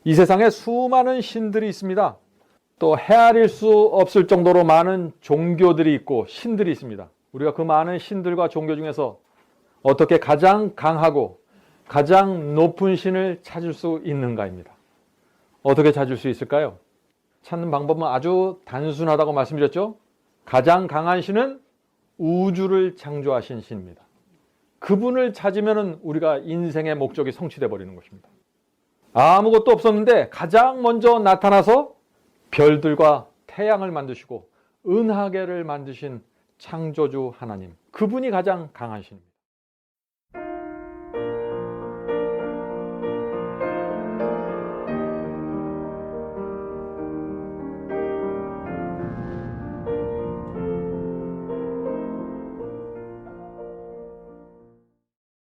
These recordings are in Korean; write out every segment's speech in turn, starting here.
이 세상에 수많은 신들이 있습니다. 또 헤아릴 수 없을 정도로 많은 종교들이 있고 신들이 있습니다. 우리가 그 많은 신들과 종교 중에서 어떻게 가장 강하고 가장 높은 신을 찾을 수 있는가입니다. 어떻게 찾을 수 있을까요? 찾는 방법은 아주 단순하다고 말씀드렸죠. 가장 강한 신은 우주를 창조하신 신입니다. 그분을 찾으면 우리가 인생의 목적이 성취돼 버리는 것입니다. 아무것도 없었는데 가장 먼저 나타나서 별들과 태양을 만드시고 은하계를 만드신 창조주 하나님, 그분이 가장 강한 신입니다.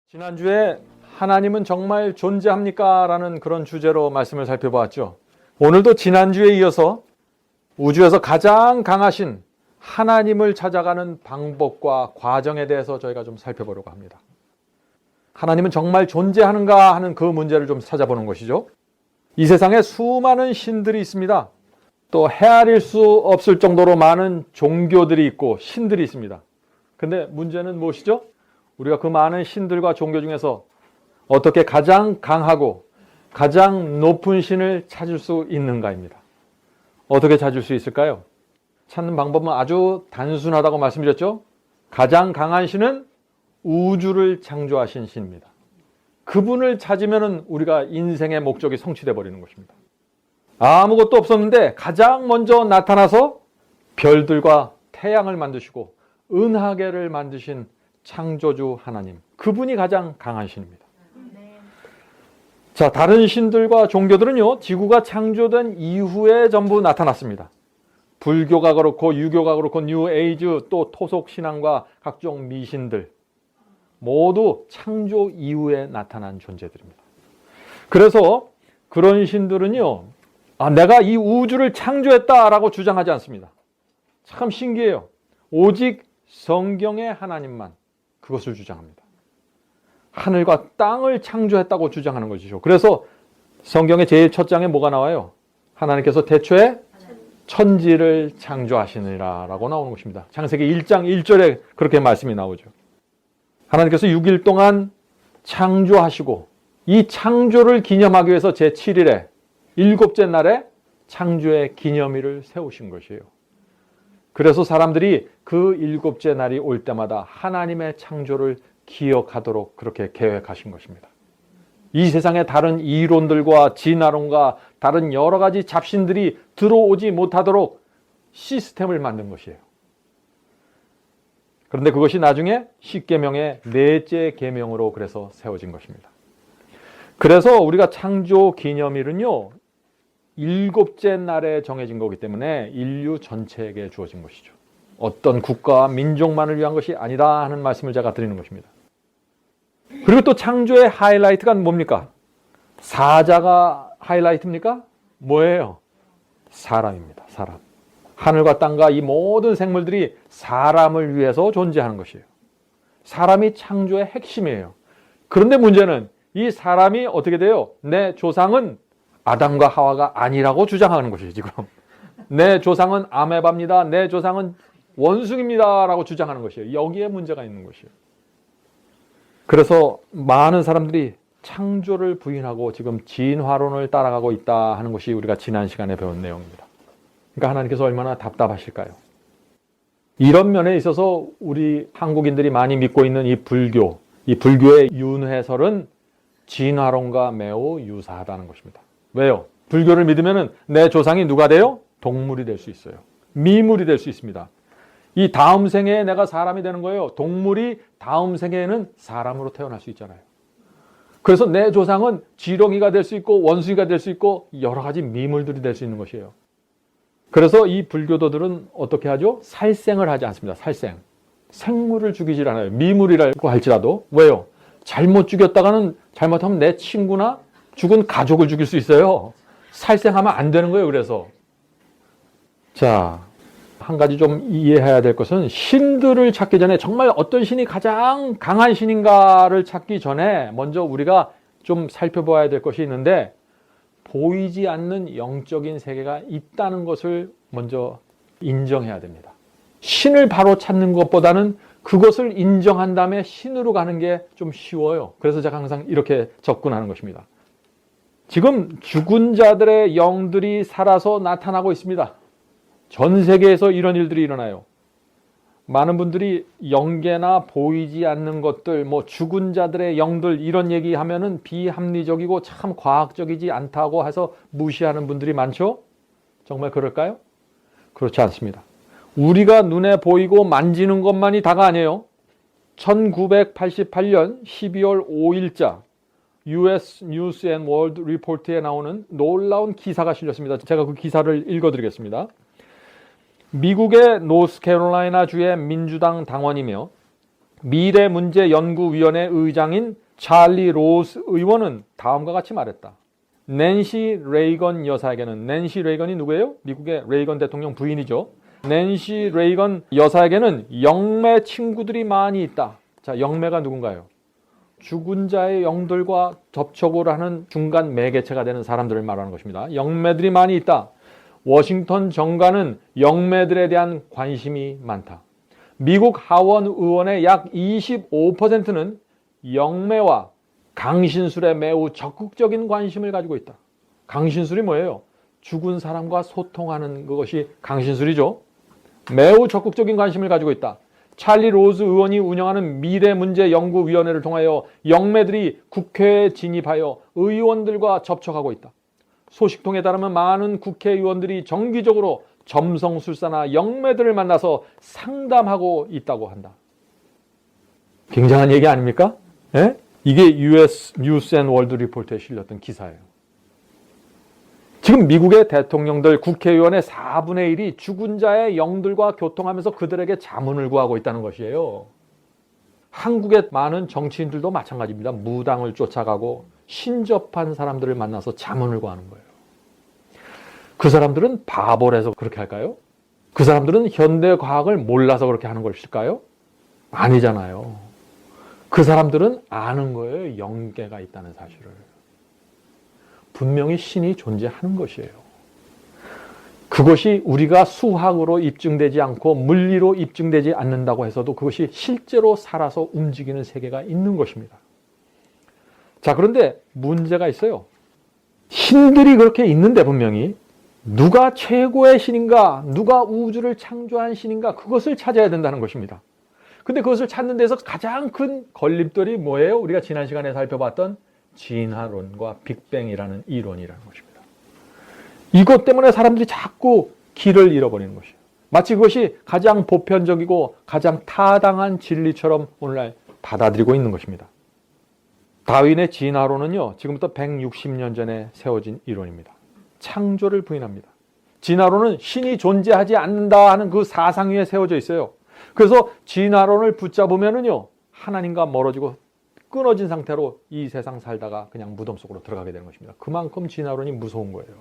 지난주에 하나님은 정말 존재합니까? 라는 그런 주제로 말씀을 살펴보았죠. 오늘도 지난주에 이어서 우주에서 가장 강하신 하나님을 찾아가는 방법과 과정에 대해서 저희가 좀 살펴보려고 합니다. 하나님은 정말 존재하는가 하는 그 문제를 좀 찾아보는 것이죠. 이 세상에 수많은 신들이 있습니다. 또 헤아릴 수 없을 정도로 많은 종교들이 있고 신들이 있습니다. 근데 문제는 무엇이죠? 우리가 그 많은 신들과 종교 중에서 어떻게 가장 강하고 가장 높은 신을 찾을 수 있는가입니다. 어떻게 찾을 수 있을까요? 찾는 방법은 아주 단순하다고 말씀드렸죠. 가장 강한 신은 우주를 창조하신 신입니다. 그분을 찾으면 우리가 인생의 목적이 성취돼 버리는 것입니다. 아무것도 없었는데 가장 먼저 나타나서 별들과 태양을 만드시고 은하계를 만드신 창조주 하나님, 그분이 가장 강한 신입니다. 자, 다른 신들과 종교들은요, 지구가 창조된 이후에 전부 나타났습니다. 불교가 그렇고 유교가 그렇고 뉴 에이즈, 또 토속 신앙과 각종 미신들 모두 창조 이후에 나타난 존재들입니다. 그래서 그런 신들은요, 내가 이 우주를 창조했다라고 주장하지 않습니다. 참 신기해요. 오직 성경의 하나님만 그것을 주장합니다. 하늘과 땅을 창조했다고 주장하는 것이죠. 그래서 성경의 제일 첫 장에 뭐가 나와요? 하나님께서 태초에 천지를 창조하시니라 라고 나오는 것입니다. 창세기 1장 1절에 그렇게 말씀이 나오죠. 하나님께서 6일 동안 창조하시고 이 창조를 기념하기 위해서 제7일에 일곱째 날에 창조의 기념일을 세우신 것이에요. 그래서 사람들이 그 일곱째 날이 올 때마다 하나님의 창조를 기억하도록 그렇게 계획하신 것입니다. 이 세상의 다른 이론들과 진화론과 다른 여러 가지 잡신들이 들어오지 못하도록 시스템을 만든 것이에요. 그런데 그것이 나중에 십계명의 넷째 계명으로 그래서 세워진 것입니다. 그래서 우리가 창조 기념일은요, 일곱째 날에 정해진 거기 때문에 인류 전체에게 주어진 것이죠. 어떤 국가와 민족만을 위한 것이 아니다 하는 말씀을 제가 드리는 것입니다. 그리고 또 창조의 하이라이트가 뭡니까? 사자가 하이라이트입니까? 뭐예요? 사람입니다. 사람. 하늘과 땅과 이 모든 생물들이 사람을 위해서 존재하는 것이에요. 사람이 창조의 핵심이에요. 그런데 문제는 이 사람이 어떻게 돼요? 내 조상은 아담과 하와가 아니라고 주장하는 것이에요. 지금 내 조상은 아메바입니다. 내 조상은 원숭이입니다 라고 주장하는 것이에요. 여기에 문제가 있는 것이에요. 그래서 많은 사람들이 창조를 부인하고 지금 진화론을 따라가고 있다 하는 것이 우리가 지난 시간에 배운 내용입니다. 그러니까 하나님께서 얼마나 답답하실까요? 이런 면에 있어서 우리 한국인들이 많이 믿고 있는 이 불교의 윤회설은 진화론과 매우 유사하다는 것입니다. 왜요? 불교를 믿으면 내 조상이 누가 돼요? 동물이 될 수 있어요. 미물이 될 수 있습니다. 이 다음 생애에 내가 사람이 되는 거예요. 동물이 다음 생애에는 사람으로 태어날 수 있잖아요. 그래서 내 조상은 지렁이가 될 수 있고 원숭이가 될 수 있고 여러 가지 미물들이 될 수 있는 것이에요. 그래서 이 불교도들은 어떻게 하죠? 살생을 하지 않습니다. 살생. 생물을 죽이질 않아요. 미물이라고 할지라도. 왜요? 잘못 죽였다가는 잘못하면 내 친구나 죽은 가족을 죽일 수 있어요. 살생하면 안 되는 거예요. 그래서 자, 한 가지 좀 이해해야 될 것은 신들을 찾기 전에 정말 어떤 신이 가장 강한 신인가를 찾기 전에 먼저 우리가 좀 살펴봐야 될 것이 있는데 보이지 않는 영적인 세계가 있다는 것을 먼저 인정해야 됩니다. 신을 바로 찾는 것보다는 그것을 인정한 다음에 신으로 가는 게 좀 쉬워요. 그래서 제가 항상 이렇게 접근하는 것입니다. 지금 죽은 자들의 영들이 살아서 나타나고 있습니다. 전 세계에서 이런 일들이 일어나요. 많은 분들이 영계나 보이지 않는 것들, 죽은 자들의 영들 이런 얘기하면은 비합리적이고 참 과학적이지 않다고 해서 무시하는 분들이 많죠? 정말 그럴까요? 그렇지 않습니다. 우리가 눈에 보이고 만지는 것만이 다가 아니에요. 1988년 12월 5일자 US News and World Report에 나오는 놀라운 기사가 실렸습니다. 제가 그 기사를 읽어드리겠습니다. 미국의 노스캐롤라이나 주의 민주당 당원이며 미래문제연구위원회 의장인 찰리 로스 의원은 다음과 같이 말했다. 낸시 레이건 여사에게는, 낸시 레이건이 누구예요? 미국의 레이건 대통령 부인이죠. 낸시 레이건 여사에게는 영매 친구들이 많이 있다. 자, 영매가 누군가요? 죽은 자의 영들과 접촉을 하는 중간 매개체가 되는 사람들을 말하는 것입니다. 영매들이 많이 있다. 워싱턴 정가는 영매들에 대한 관심이 많다. 미국 하원 의원의 약 25%는 영매와 강신술에 매우 적극적인 관심을 가지고 있다. 강신술이 뭐예요? 죽은 사람과 소통하는 그것이 강신술이죠. 매우 적극적인 관심을 가지고 있다. 찰리 로즈 의원이 운영하는 미래문제연구위원회를 통하여 영매들이 국회에 진입하여 의원들과 접촉하고 있다. 소식통에 따르면 많은 국회의원들이 정기적으로 점성술사나 영매들을 만나서 상담하고 있다고 한다. 굉장한 얘기 아닙니까? 예? 이게 US News and World Report에 실렸던 기사예요. 지금 미국의 대통령들, 국회의원의 4분의 1이 죽은 자의 영들과 교통하면서 그들에게 자문을 구하고 있다는 것이에요. 한국의 많은 정치인들도 마찬가지입니다. 무당을 쫓아가고 신접한 사람들을 만나서 자문을 구하는 거예요. 그 사람들은 바보라서 그렇게 할까요? 그 사람들은 현대 과학을 몰라서 그렇게 하는 것일까요? 아니잖아요. 그 사람들은 아는 거예요. 영계가 있다는 사실을. 분명히 신이 존재하는 것이에요. 그것이 우리가 수학으로 입증되지 않고 물리로 입증되지 않는다고 해서도 그것이 실제로 살아서 움직이는 세계가 있는 것입니다. 자, 그런데 문제가 있어요. 신들이 그렇게 있는데 분명히 누가 최고의 신인가, 누가 우주를 창조한 신인가, 그것을 찾아야 된다는 것입니다. 근데 그것을 찾는 데서 가장 큰 걸림돌이 뭐예요? 우리가 지난 시간에 살펴봤던 진화론과 빅뱅이라는 이론이라는 것입니다. 이것 때문에 사람들이 자꾸 길을 잃어버리는 것이에요. 마치 그것이 가장 보편적이고 가장 타당한 진리처럼 오늘날 받아들이고 있는 것입니다. 다윈의 진화론은요, 지금부터 160년 전에 세워진 이론입니다. 창조를 부인합니다. 진화론은 신이 존재하지 않는다 하는 그 사상 위에 세워져 있어요. 그래서 진화론을 붙잡으면은요, 하나님과 멀어지고 끊어진 상태로 이 세상 살다가 그냥 무덤 속으로 들어가게 되는 것입니다. 그만큼 진화론이 무서운 거예요.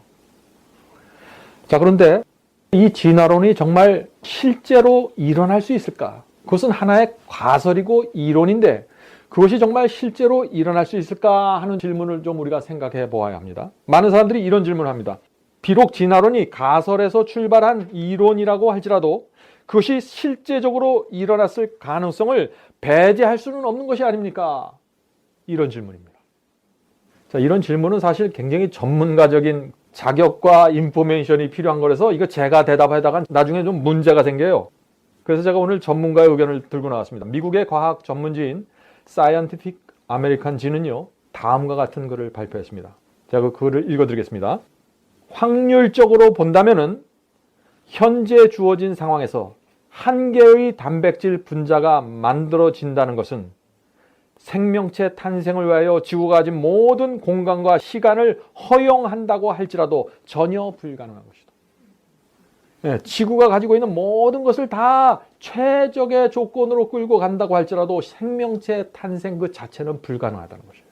자, 그런데 이 진화론이 정말 실제로 일어날 수 있을까? 그것은 하나의 과설이고 이론인데 그것이 정말 실제로 일어날 수 있을까 하는 질문을 좀 우리가 생각해 보아야 합니다. 많은 사람들이 이런 질문을 합니다. 비록 진화론이 가설에서 출발한 이론이라고 할지라도 그것이 실제적으로 일어났을 가능성을 배제할 수는 없는 것이 아닙니까? 이런 질문입니다. 자, 이런 질문은 사실 굉장히 전문가적인 자격과 인포메이션이 필요한 거라서 이거 제가 대답하다가 나중에 좀 문제가 생겨요. 그래서 제가 오늘 전문가의 의견을 들고 나왔습니다. 미국의 과학 전문지인 Scientific American지는요, 다음과 같은 글을 발표했습니다. 제가 그 글을 읽어드리겠습니다. 확률적으로 본다면은 현재 주어진 상황에서 한 개의 단백질 분자가 만들어진다는 것은 생명체 탄생을 위하여 지구가 가진 모든 공간과 시간을 허용한다고 할지라도 전혀 불가능한 것이다. 네, 지구가 가지고 있는 모든 것을 다 최적의 조건으로 끌고 간다고 할지라도 생명체 탄생 그 자체는 불가능하다는 것이에요.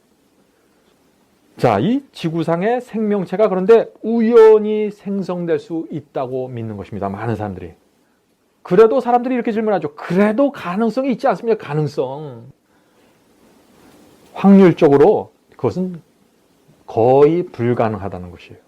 자, 이 지구상의 생명체가 그런데 우연히 생성될 수 있다고 믿는 것입니다. 많은 사람들이. 그래도 사람들이 이렇게 질문하죠. 그래도 가능성이 있지 않습니까? 가능성. 확률적으로 그것은 거의 불가능하다는 것이에요.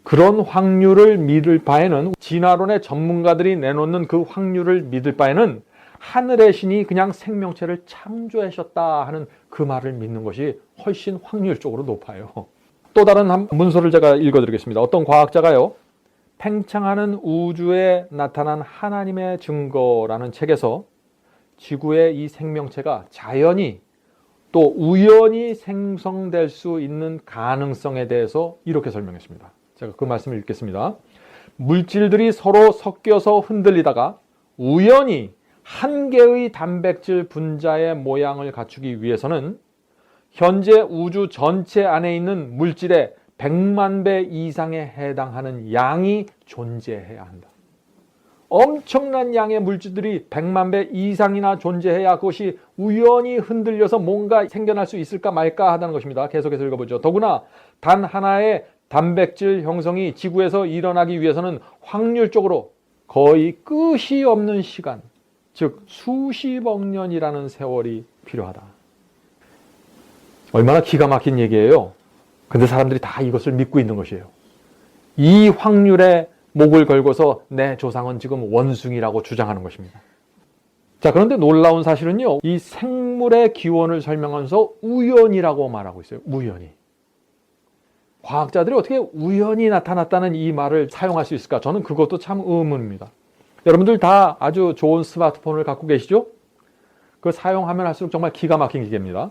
그런 확률을 믿을 바에는, 진화론의 전문가들이 내놓는 그 확률을 믿을 바에는 하늘의 신이 그냥 생명체를 창조하셨다 하는 그 말을 믿는 것이 훨씬 확률적으로 높아요. 또 다른 한 문서를 제가 읽어드리겠습니다. 어떤 과학자가요, 팽창하는 우주에 나타난 하나님의 증거라는 책에서 지구의 이 생명체가 자연히 또 우연히 생성될 수 있는 가능성에 대해서 이렇게 설명했습니다. 제가 그 말씀을 읽겠습니다. 물질들이 서로 섞여서 흔들리다가 우연히 한 개의 단백질 분자의 모양을 갖추기 위해서는 현재 우주 전체 안에 있는 물질의 100만 배 이상에 해당하는 양이 존재해야 한다. 엄청난 양의 물질들이 100만 배 이상이나 존재해야 그것이 우연히 흔들려서 뭔가 생겨날 수 있을까 말까 하다는 것입니다. 계속해서 읽어보죠. 더구나 단 하나의 단백질 형성이 지구에서 일어나기 위해서는 확률적으로 거의 끝이 없는 시간, 즉 수십억 년이라는 세월이 필요하다. 얼마나 기가 막힌 얘기예요. 근데 사람들이 다 이것을 믿고 있는 것이에요. 이 확률에 목을 걸고서 내 조상은 지금 원숭이라고 주장하는 것입니다. 자, 그런데 놀라운 사실은요, 이 생물의 기원을 설명하면서 우연이라고 말하고 있어요. 우연히. 과학자들이 어떻게 우연히 나타났다는 이 말을 사용할 수 있을까? 저는 그것도 참 의문입니다. 여러분들 다 아주 좋은 스마트폰을 갖고 계시죠? 그걸 사용하면 할수록 정말 기가 막힌 기계입니다.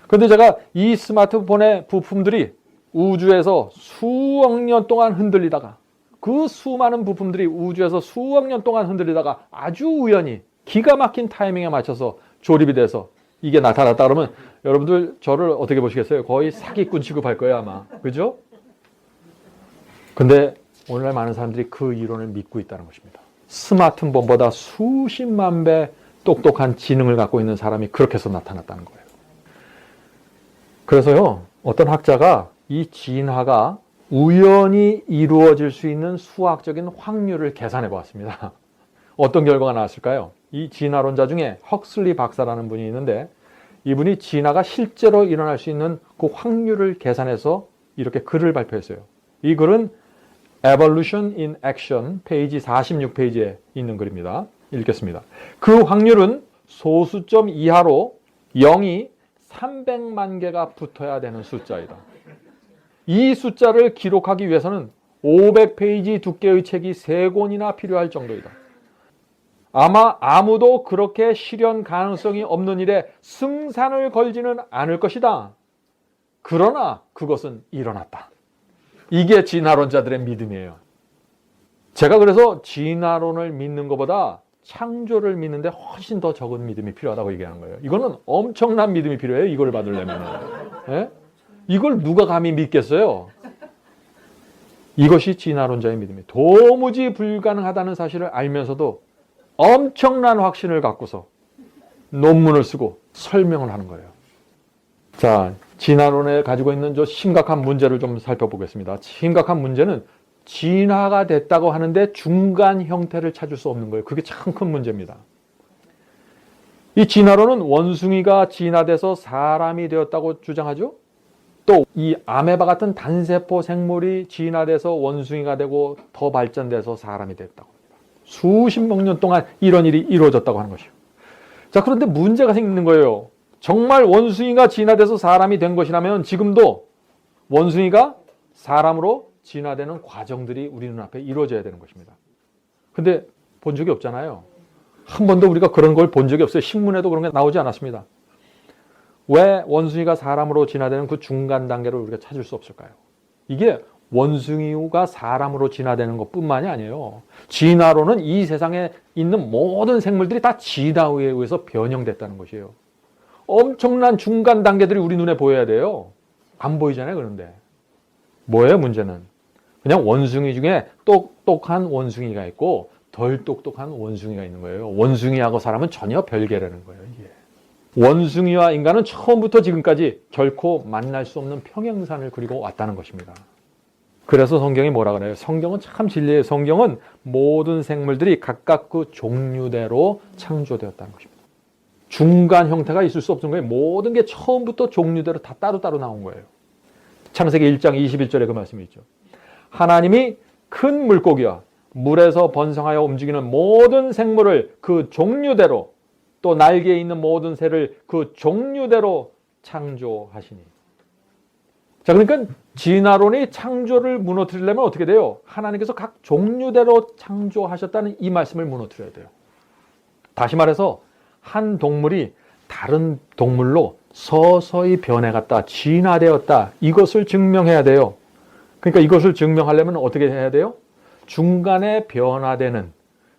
그런데 제가 이 스마트폰의 부품들이 우주에서 수억 년 동안 흔들리다가, 그 수많은 부품들이 우주에서 수억 년 동안 흔들리다가 아주 우연히 기가 막힌 타이밍에 맞춰서 조립이 돼서 이게 나타났다 그러면 여러분들 저를 어떻게 보시겠어요? 거의 사기꾼 취급할 거예요, 아마. 그죠? 근데 오늘날 많은 사람들이 그 이론을 믿고 있다는 것입니다. 스마트폰보다 수십만 배 똑똑한 지능을 갖고 있는 사람이 그렇게 해서 나타났다는 거예요. 그래서요, 어떤 학자가 이 진화가 우연히 이루어질 수 있는 수학적인 확률을 계산해 보았습니다. 어떤 결과가 나왔을까요? 이 진화론자 중에 헉슬리 박사라는 분이 있는데, 이분이 진화가 실제로 일어날 수 있는 그 확률을 계산해서 이렇게 글을 발표했어요. 이 글은 Evolution in Action 페이지 46페이지에 있는 글입니다. 읽겠습니다. 그 확률은 소수점 이하로 0이 300만 개가 붙어야 되는 숫자이다. 이 숫자를 기록하기 위해서는 500페이지 두께의 책이 3권이나 필요할 정도이다. 아마 아무도 그렇게 실현 가능성이 없는 일에 승산을 걸지는 않을 것이다. 그러나 그것은 일어났다. 이게 진화론자들의 믿음이에요. 제가 그래서 진화론을 믿는 것보다 창조를 믿는데 훨씬 더 적은 믿음이 필요하다고 얘기하는 거예요. 이거는 엄청난 믿음이 필요해요. 이걸 받으려면. 예? 이걸 누가 감히 믿겠어요? 이것이 진화론자의 믿음이에요. 도무지 불가능하다는 사실을 알면서도 엄청난 확신을 갖고서 논문을 쓰고 설명을 하는 거예요. 자, 진화론에 가지고 있는 저 심각한 문제를 좀 살펴보겠습니다. 심각한 문제는 진화가 됐다고 하는데 중간 형태를 찾을 수 없는 거예요. 그게 참 큰 문제입니다. 이 진화론은 원숭이가 진화돼서 사람이 되었다고 주장하죠. 또 이 아메바 같은 단세포 생물이 진화돼서 원숭이가 되고 더 발전돼서 사람이 됐다고 합니다. 수십억 년 동안 이런 일이 이루어졌다고 하는 것이요. 자, 그런데 문제가 생기는 거예요. 정말 원숭이가 진화돼서 사람이 된 것이라면 지금도 원숭이가 사람으로 진화되는 과정들이 우리 눈앞에 이루어져야 되는 것입니다. 근데 본 적이 없잖아요. 한 번도 우리가 그런 걸 본 적이 없어요. 신문에도 그런 게 나오지 않았습니다. 왜 원숭이가 사람으로 진화되는 그 중간 단계를 우리가 찾을 수 없을까요? 이게 원숭이가 사람으로 진화되는 것뿐만이 아니에요. 진화론은 이 세상에 있는 모든 생물들이 다 진화에 의해서 변형됐다는 것이에요. 엄청난 중간 단계들이 우리 눈에 보여야 돼요. 안 보이잖아요, 그런데. 뭐예요, 문제는? 그냥 원숭이 중에 똑똑한 원숭이가 있고 덜 똑똑한 원숭이가 있는 거예요. 원숭이하고 사람은 전혀 별개라는 거예요, 이게. 원숭이와 인간은 처음부터 지금까지 결코 만날 수 없는 평행선을 그리고 왔다는 것입니다. 그래서 성경이 뭐라 그래요? 성경은 참 진리예요. 성경은 모든 생물들이 각각 그 종류대로 창조되었다는 것입니다. 중간 형태가 있을 수 없는 거예요. 모든 게 처음부터 종류대로 다 따로따로 나온 거예요. 창세기 1장 21절에 그 말씀이 있죠. 하나님이 큰 물고기와 물에서 번성하여 움직이는 모든 생물을 그 종류대로, 또 날개에 있는 모든 새를 그 종류대로 창조하시니. 자, 그러니까 진화론이 창조를 무너뜨리려면 어떻게 돼요? 하나님께서 각 종류대로 창조하셨다는 이 말씀을 무너뜨려야 돼요. 다시 말해서 한 동물이 다른 동물로 서서히 변해갔다, 진화되었다, 이것을 증명해야 돼요. 그러니까 이것을 증명하려면 어떻게 해야 돼요? 중간에 변화되는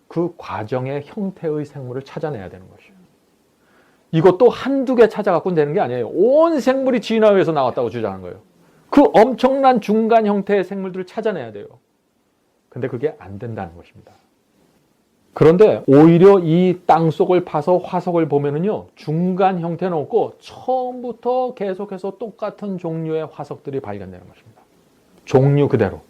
그 과정의 형태의 생물을 찾아내야 되는 것이에요. 이것도 한두 개 찾아갖고 되는 게 아니에요. 온 생물이 진화해서 나왔다고 주장하는 거예요. 그 엄청난 중간 형태의 생물들을 찾아내야 돼요. 근데 그게 안 된다는 것입니다. 그런데 오히려 이 땅속을 파서 화석을 보면은요, 중간 형태는 없고 처음부터 계속해서 똑같은 종류의 화석들이 발견되는 것입니다. 종류 그대로.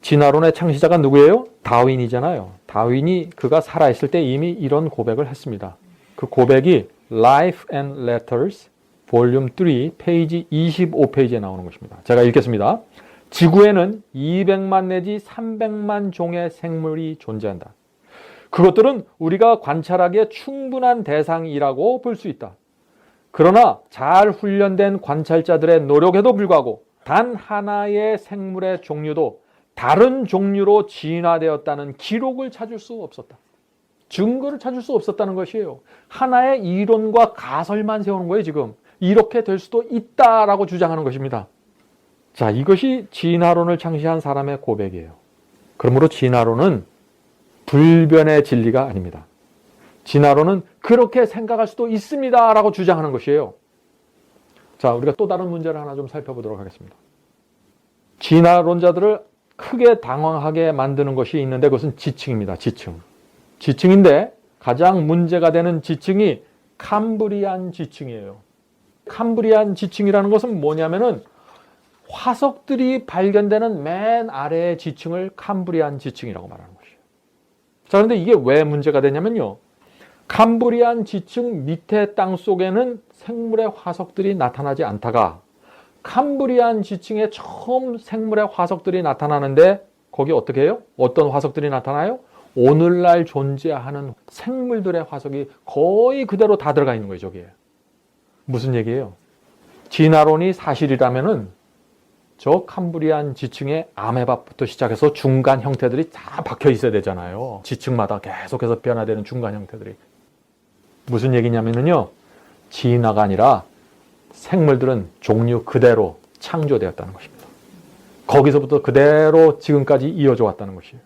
진화론의 창시자가 누구예요? 다윈이잖아요. 다윈이 그가 살아있을 때 이미 이런 고백을 했습니다. 그 고백이 Life and Letters 볼륨 3 페이지 25페이지에 나오는 것입니다. 제가 읽겠습니다. 지구에는 200만 내지 300만 종의 생물이 존재한다. 그것들은 우리가 관찰하기에 충분한 대상이라고 볼 수 있다. 그러나 잘 훈련된 관찰자들의 노력에도 불구하고 단 하나의 생물의 종류도 다른 종류로 진화되었다는 기록을 찾을 수 없었다. 증거를 찾을 수 없었다는 것이에요. 하나의 이론과 가설만 세우는 거예요, 지금. 이렇게 될 수도 있다라고 주장하는 것입니다. 자, 이것이 진화론을 창시한 사람의 고백이에요. 그러므로 진화론은 불변의 진리가 아닙니다. 진화론은 그렇게 생각할 수도 있습니다 라고 주장하는 것이에요. 자, 우리가 또 다른 문제를 하나 좀 살펴보도록 하겠습니다. 진화론자들을 크게 당황하게 만드는 것이 있는데 그것은 지층입니다. 지층인데 가장 문제가 되는 지층이 캄브리안 지층이에요. 캄브리안 지층이라는 것은 뭐냐면은 화석들이 발견되는 맨 아래의 지층을 캄브리안 지층이라고 말하는 것이에요. 자, 그런데 이게 왜 문제가 되냐면요. 캄브리안 지층 밑에 땅 속에는 생물의 화석들이 나타나지 않다가 캄브리안 지층에 처음 생물의 화석들이 나타나는데 거기 어떻게 해요? 어떤 화석들이 나타나요? 오늘날 존재하는 생물들의 화석이 거의 그대로 다 들어가 있는 거예요, 저기에. 무슨 얘기예요? 진화론이 사실이라면은 저 캄브리안 지층의 아메바부터 시작해서 중간 형태들이 다 박혀 있어야 되잖아요. 지층마다 계속해서 변화되는 중간 형태들이. 무슨 얘기냐면요. 진화가 아니라 생물들은 종류 그대로 창조되었다는 것입니다. 거기서부터 그대로 지금까지 이어져 왔다는 것이에요.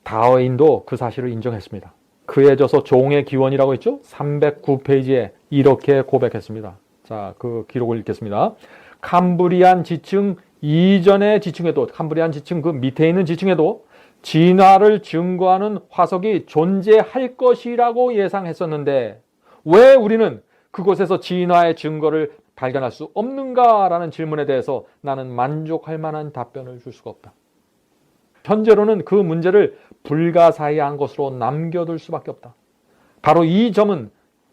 다윈도 그 사실을 인정했습니다. 그에 져서 종의 기원이라고 했죠? 309페이지에 이렇게 고백했습니다. 자, 그 기록을 읽겠습니다. 캄브리안 지층 이전의 지층에도, 캄브리안 지층 그 밑에 있는 지층에도 진화를 증거하는 화석이 존재할 것이라고 예상했었는데 왜 우리는 그곳에서 진화의 증거를 발견할 수 없는가라는 질문에 대해서 나는 만족할 만한 답변을 줄 수가 없다. 현재로는 그 문제를 불가사의한 것으로 남겨둘 수밖에 없다. 바로 이 점은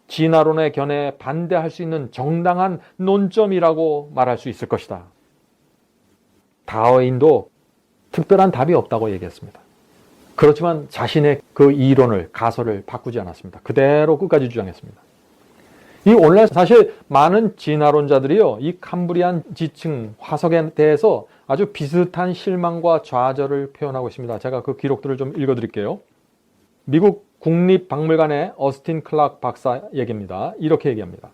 진화론의 견해에 반대할 수 있는 정당한 논점이라고 말할 수 있을 것이다. 다윈도 특별한 답이 없다고 얘기했습니다. 그렇지만 자신의 그 이론을, 가설을 바꾸지 않았습니다. 그대로 끝까지 주장했습니다. 이 오늘날 사실 많은 진화론자들이요, 이 캄브리안 지층 화석에 대해서 아주 비슷한 실망과 좌절을 표현하고 있습니다. 제가 그 기록들을 좀 읽어드릴게요. 미국 국립박물관의 어스틴 클락 박사 얘기입니다. 이렇게 얘기합니다.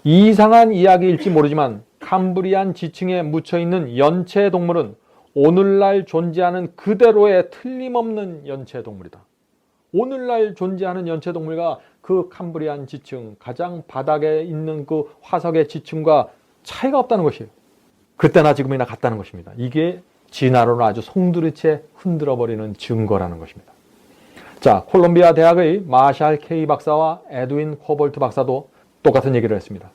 이상한 이야기일지 모르지만 캄브리안 지층에 묻혀있는 연체 동물은 오늘날 존재하는 그대로의 틀림없는 연체 동물이다. 오늘날 존재하는 연체 동물과 그 캄브리안 지층, 가장 바닥에 있는 그 화석의 지층과 차이가 없다는 것이에요. 그때나 지금이나 같다는 것입니다. 이게 진화론을 아주 송두리째 흔들어버리는 증거라는 것입니다. 자, 콜롬비아 대학의 마샬 K 박사와 에드윈 코볼트 박사도 똑같은 얘기를 했습니다.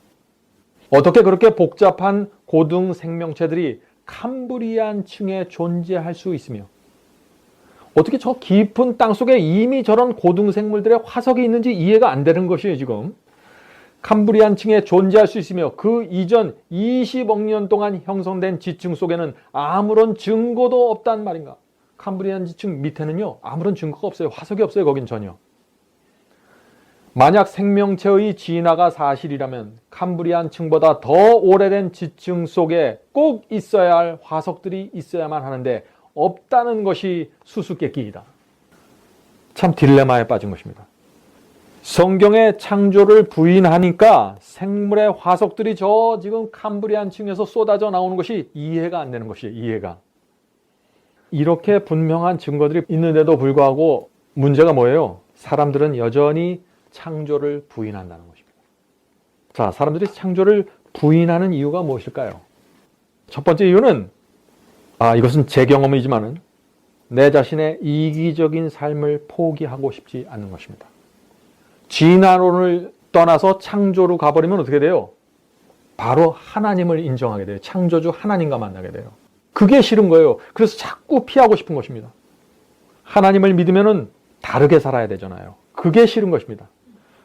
어떻게 그렇게 복잡한 고등 생명체들이 캄브리안 층에 존재할 수 있으며 어떻게 저 깊은 땅속에 이미 저런 고등 생물들의 화석이 있는지 이해가 안 되는 것이에요, 지금. 캄브리안층에 존재할 수 있으며 그 이전 20억 년 동안 형성된 지층 속에는 아무런 증거도 없단 말인가? 캄브리안 지층 밑에는요, 아무런 증거가 없어요. 화석이 없어요. 거긴 전혀. 만약 생명체의 진화가 사실이라면 캄브리안 층보다 더 오래된 지층 속에 꼭 있어야 할 화석들이 있어야만 하는데 없다는 것이 수수께끼이다. 참 딜레마에 빠진 것입니다. 성경의 창조를 부인하니까 생물의 화석들이 저 지금 캄브리안 층에서 쏟아져 나오는 것이 이해가 안 되는 것이에요. 이해가. 이렇게 분명한 증거들이 있는데도 불구하고 문제가 뭐예요? 사람들은 여전히 창조를 부인한다는 것입니다. 자, 사람들이 창조를 부인하는 이유가 무엇일까요? 첫 번째 이유는 이것은 제 경험이지만은 내 자신의 이기적인 삶을 포기하고 싶지 않는 것입니다. 진화론을 떠나서 창조로 가버리면 어떻게 돼요? 바로 하나님을 인정하게 돼요. 창조주 하나님과 만나게 돼요. 그게 싫은 거예요. 그래서 자꾸 피하고 싶은 것입니다. 하나님을 믿으면 다르게 살아야 되잖아요. 그게 싫은 것입니다.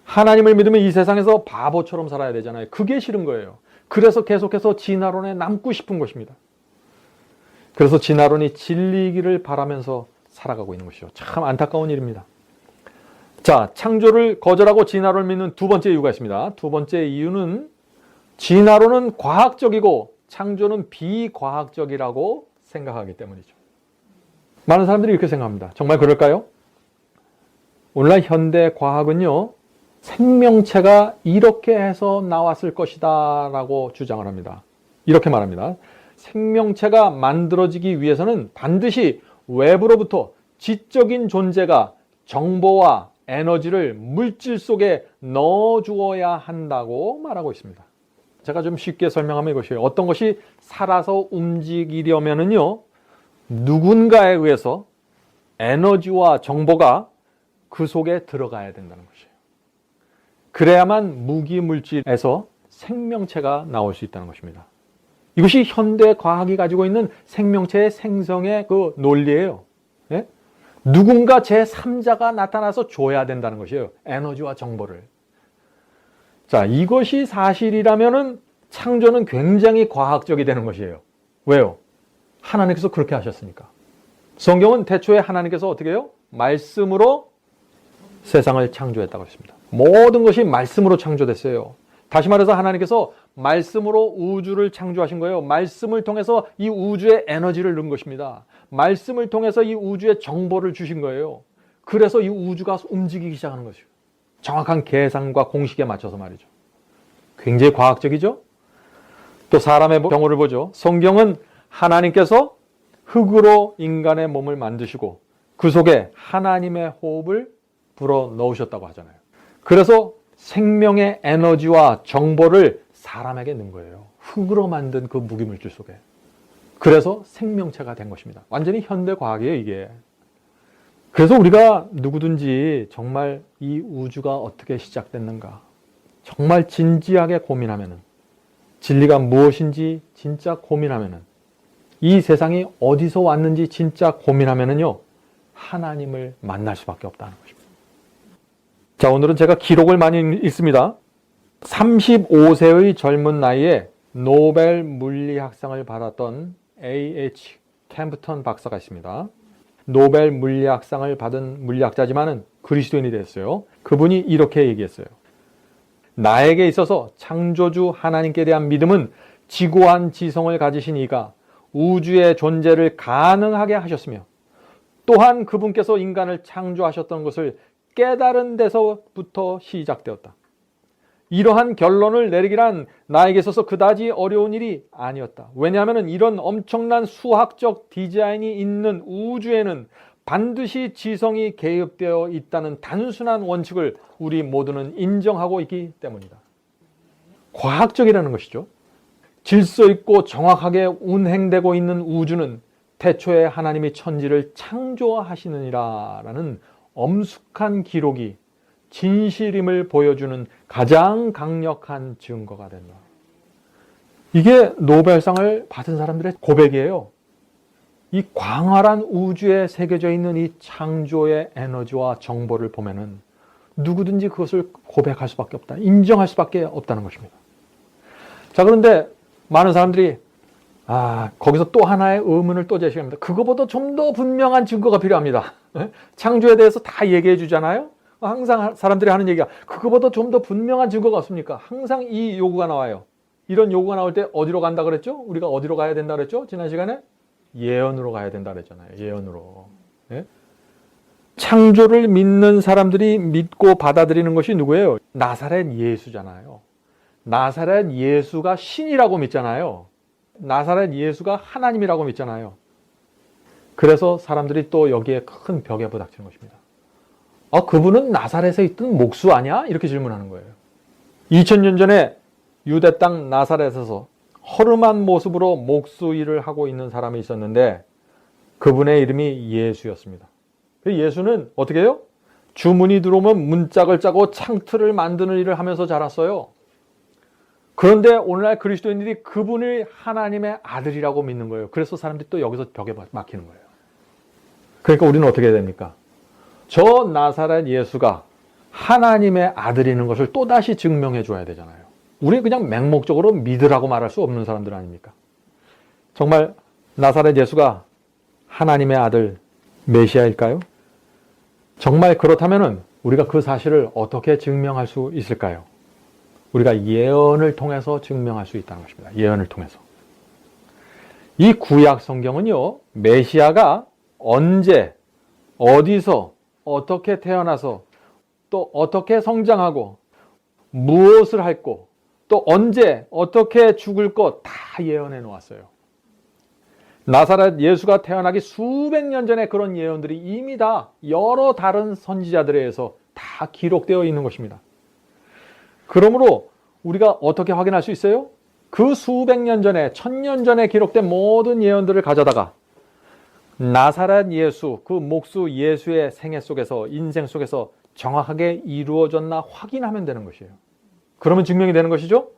하나님을 믿으면 이 세상에서 바보처럼 살아야 되잖아요. 그게 싫은 거예요. 그래서 계속해서 진화론에 남고 싶은 것입니다. 그래서 진화론이 진리이기를 바라면서 살아가고 있는 것이죠. 참 안타까운 일입니다. 자, 창조를 거절하고 진화론을 믿는 두 번째 이유가 있습니다. 두 번째 이유는 진화론은 과학적이고 창조는 비과학적이라고 생각하기 때문이죠. 많은 사람들이 이렇게 생각합니다. 정말 그럴까요? 오늘날 현대 과학은요, 생명체가 이렇게 해서 나왔을 것이다 라고 주장을 합니다. 이렇게 말합니다. 생명체가 만들어지기 위해서는 반드시 외부로부터 지적인 존재가 정보와 에너지를 물질 속에 넣어주어야 한다고 말하고 있습니다. 제가 좀 쉽게 설명하면 이것이에요. 어떤 것이 살아서 움직이려면은요, 누군가에 의해서 에너지와 정보가 그 속에 들어가야 된다는 것이에요. 그래야만 무기물질에서 생명체가 나올 수 있다는 것입니다. 이것이 현대 과학이 가지고 있는 생명체의 생성의 그 논리예요. 예? 누군가 제3자가 나타나서 줘야 된다는 것이에요. 에너지와 정보를. 자, 이것이 사실이라면은 창조는 굉장히 과학적이 되는 것이에요. 왜요? 하나님께서 그렇게 하셨으니까. 성경은 태초에 하나님께서 어떻게 해요? 말씀으로 세상을 창조했다고 했습니다. 모든 것이 말씀으로 창조됐어요. 다시 말해서 하나님께서 말씀으로 우주를 창조하신 거예요. 말씀을 통해서 이 우주에 에너지를 넣은 것입니다. 말씀을 통해서 이 우주에 정보를 주신 거예요. 그래서 이 우주가 움직이기 시작하는 것이죠. 정확한 계산과 공식에 맞춰서 말이죠. 굉장히 과학적이죠? 또 사람의 경우를 보죠. 성경은 하나님께서 흙으로 인간의 몸을 만드시고 그 속에 하나님의 호흡을 불어 넣으셨다고 하잖아요. 그래서 생명의 에너지와 정보를 사람에게 넣은 거예요. 흙으로 만든 그 무기물질 속에. 그래서 생명체가 된 것입니다. 완전히 현대 과학이에요, 이게. 그래서 우리가 누구든지 정말 이 우주가 어떻게 시작됐는가 정말 진지하게 고민하면은, 진리가 무엇인지 진짜 고민하면은, 이 세상이 어디서 왔는지 진짜 고민하면은요, 하나님을 만날 수밖에 없다는 것입니다. 자, 오늘은 제가 기록을 많이 읽습니다. 35세의 젊은 나이에 노벨 물리학상을 받았던 A.H. 캠프턴 박사가 있습니다. 노벨 물리학상을 받은 물리학자지만은 그리스도인이 됐어요. 그분이 이렇게 얘기했어요. 나에게 있어서 창조주 하나님께 대한 믿음은 지고한 지성을 가지신 이가 우주의 존재를 가능하게 하셨으며 또한 그분께서 인간을 창조하셨던 것을 깨달은 데서부터 시작되었다. 이러한 결론을 내리기란 나에게 있어서 그다지 어려운 일이 아니었다. 왜냐하면 이런 엄청난 수학적 디자인이 있는 우주에는 반드시 지성이 개입되어 있다는 단순한 원칙을 우리 모두는 인정하고 있기 때문이다. 과학적이라는 것이죠. 질서 있고 정확하게 운행되고 있는 우주는 태초에 하나님이 천지를 창조하시느니라라는 엄숙한 기록이 진실임을 보여주는 가장 강력한 증거가 된다. 이게 노벨상을 받은 사람들의 고백이에요. 이 광활한 우주에 새겨져 있는 이 창조의 에너지와 정보를 보면은 누구든지 그것을 고백할 수밖에 없다. 인정할 수밖에 없다는 것입니다. 자, 그런데 많은 사람들이 거기서 또 하나의 의문을 또 제시합니다. 그거보다 좀 더 분명한 증거가 필요합니다. 창조에 대해서 다 얘기해 주잖아요. 항상 사람들이 하는 얘기가 그거보다 좀 더 분명한 증거가 없습니까? 항상 이 요구가 나와요. 이런 요구가 나올 때 어디로 간다 그랬죠? 우리가 어디로 가야 된다 그랬죠? 지난 시간에? 예언으로 가야 된다 그랬잖아요. 예언으로. 예? 창조를 믿는 사람들이 믿고 받아들이는 것이 누구예요? 나사렛 예수잖아요. 나사렛 예수가 신이라고 믿잖아요. 나사렛 예수가 하나님이라고 믿잖아요. 그래서 사람들이 또 여기에 큰 벽에 부닥치는 것입니다. 그분은 나사렛에 있던 목수 아니야? 이렇게 질문하는 거예요. 2000년 전에 유대 땅 나사렛에서 허름한 모습으로 목수 일을 하고 있는 사람이 있었는데 그분의 이름이 예수였습니다. 예수는 어떻게 해요? 주문이 들어오면 문짝을 짜고 창틀을 만드는 일을 하면서 자랐어요. 그런데 오늘날 그리스도인들이 그분을 하나님의 아들이라고 믿는 거예요. 그래서 사람들이 또 여기서 벽에 막히는 거예요. 그러니까 우리는 어떻게 해야 됩니까? 저 나사렛 예수가 하나님의 아들이는 것을 또다시 증명해 줘야 되잖아요. 우리 그냥 맹목적으로 믿으라고 말할 수 없는 사람들 아닙니까? 정말 나사렛 예수가 하나님의 아들 메시아일까요? 정말 그렇다면 우리가 그 사실을 어떻게 증명할 수 있을까요? 우리가 예언을 통해서 증명할 수 있다는 것입니다. 예언을 통해서. 이 구약 성경은요, 메시아가 언제, 어디서, 어떻게 태어나서, 또 어떻게 성장하고, 무엇을 했고, 또 언제, 어떻게 죽을 것 다 예언해 놓았어요. 나사렛 예수가 태어나기 수백 년 전에 그런 예언들이 이미 다 여러 다른 선지자들에 의해서 다 기록되어 있는 것입니다. 그러므로 우리가 어떻게 확인할 수 있어요? 그 수백 년 전에, 1000년 전에 기록된 모든 예언들을 가져다가 나사렛 예수, 그 목수 예수의 생애 속에서, 인생 속에서 정확하게 이루어졌나 확인하면 되는 것이에요. 그러면 증명이 되는 것이죠?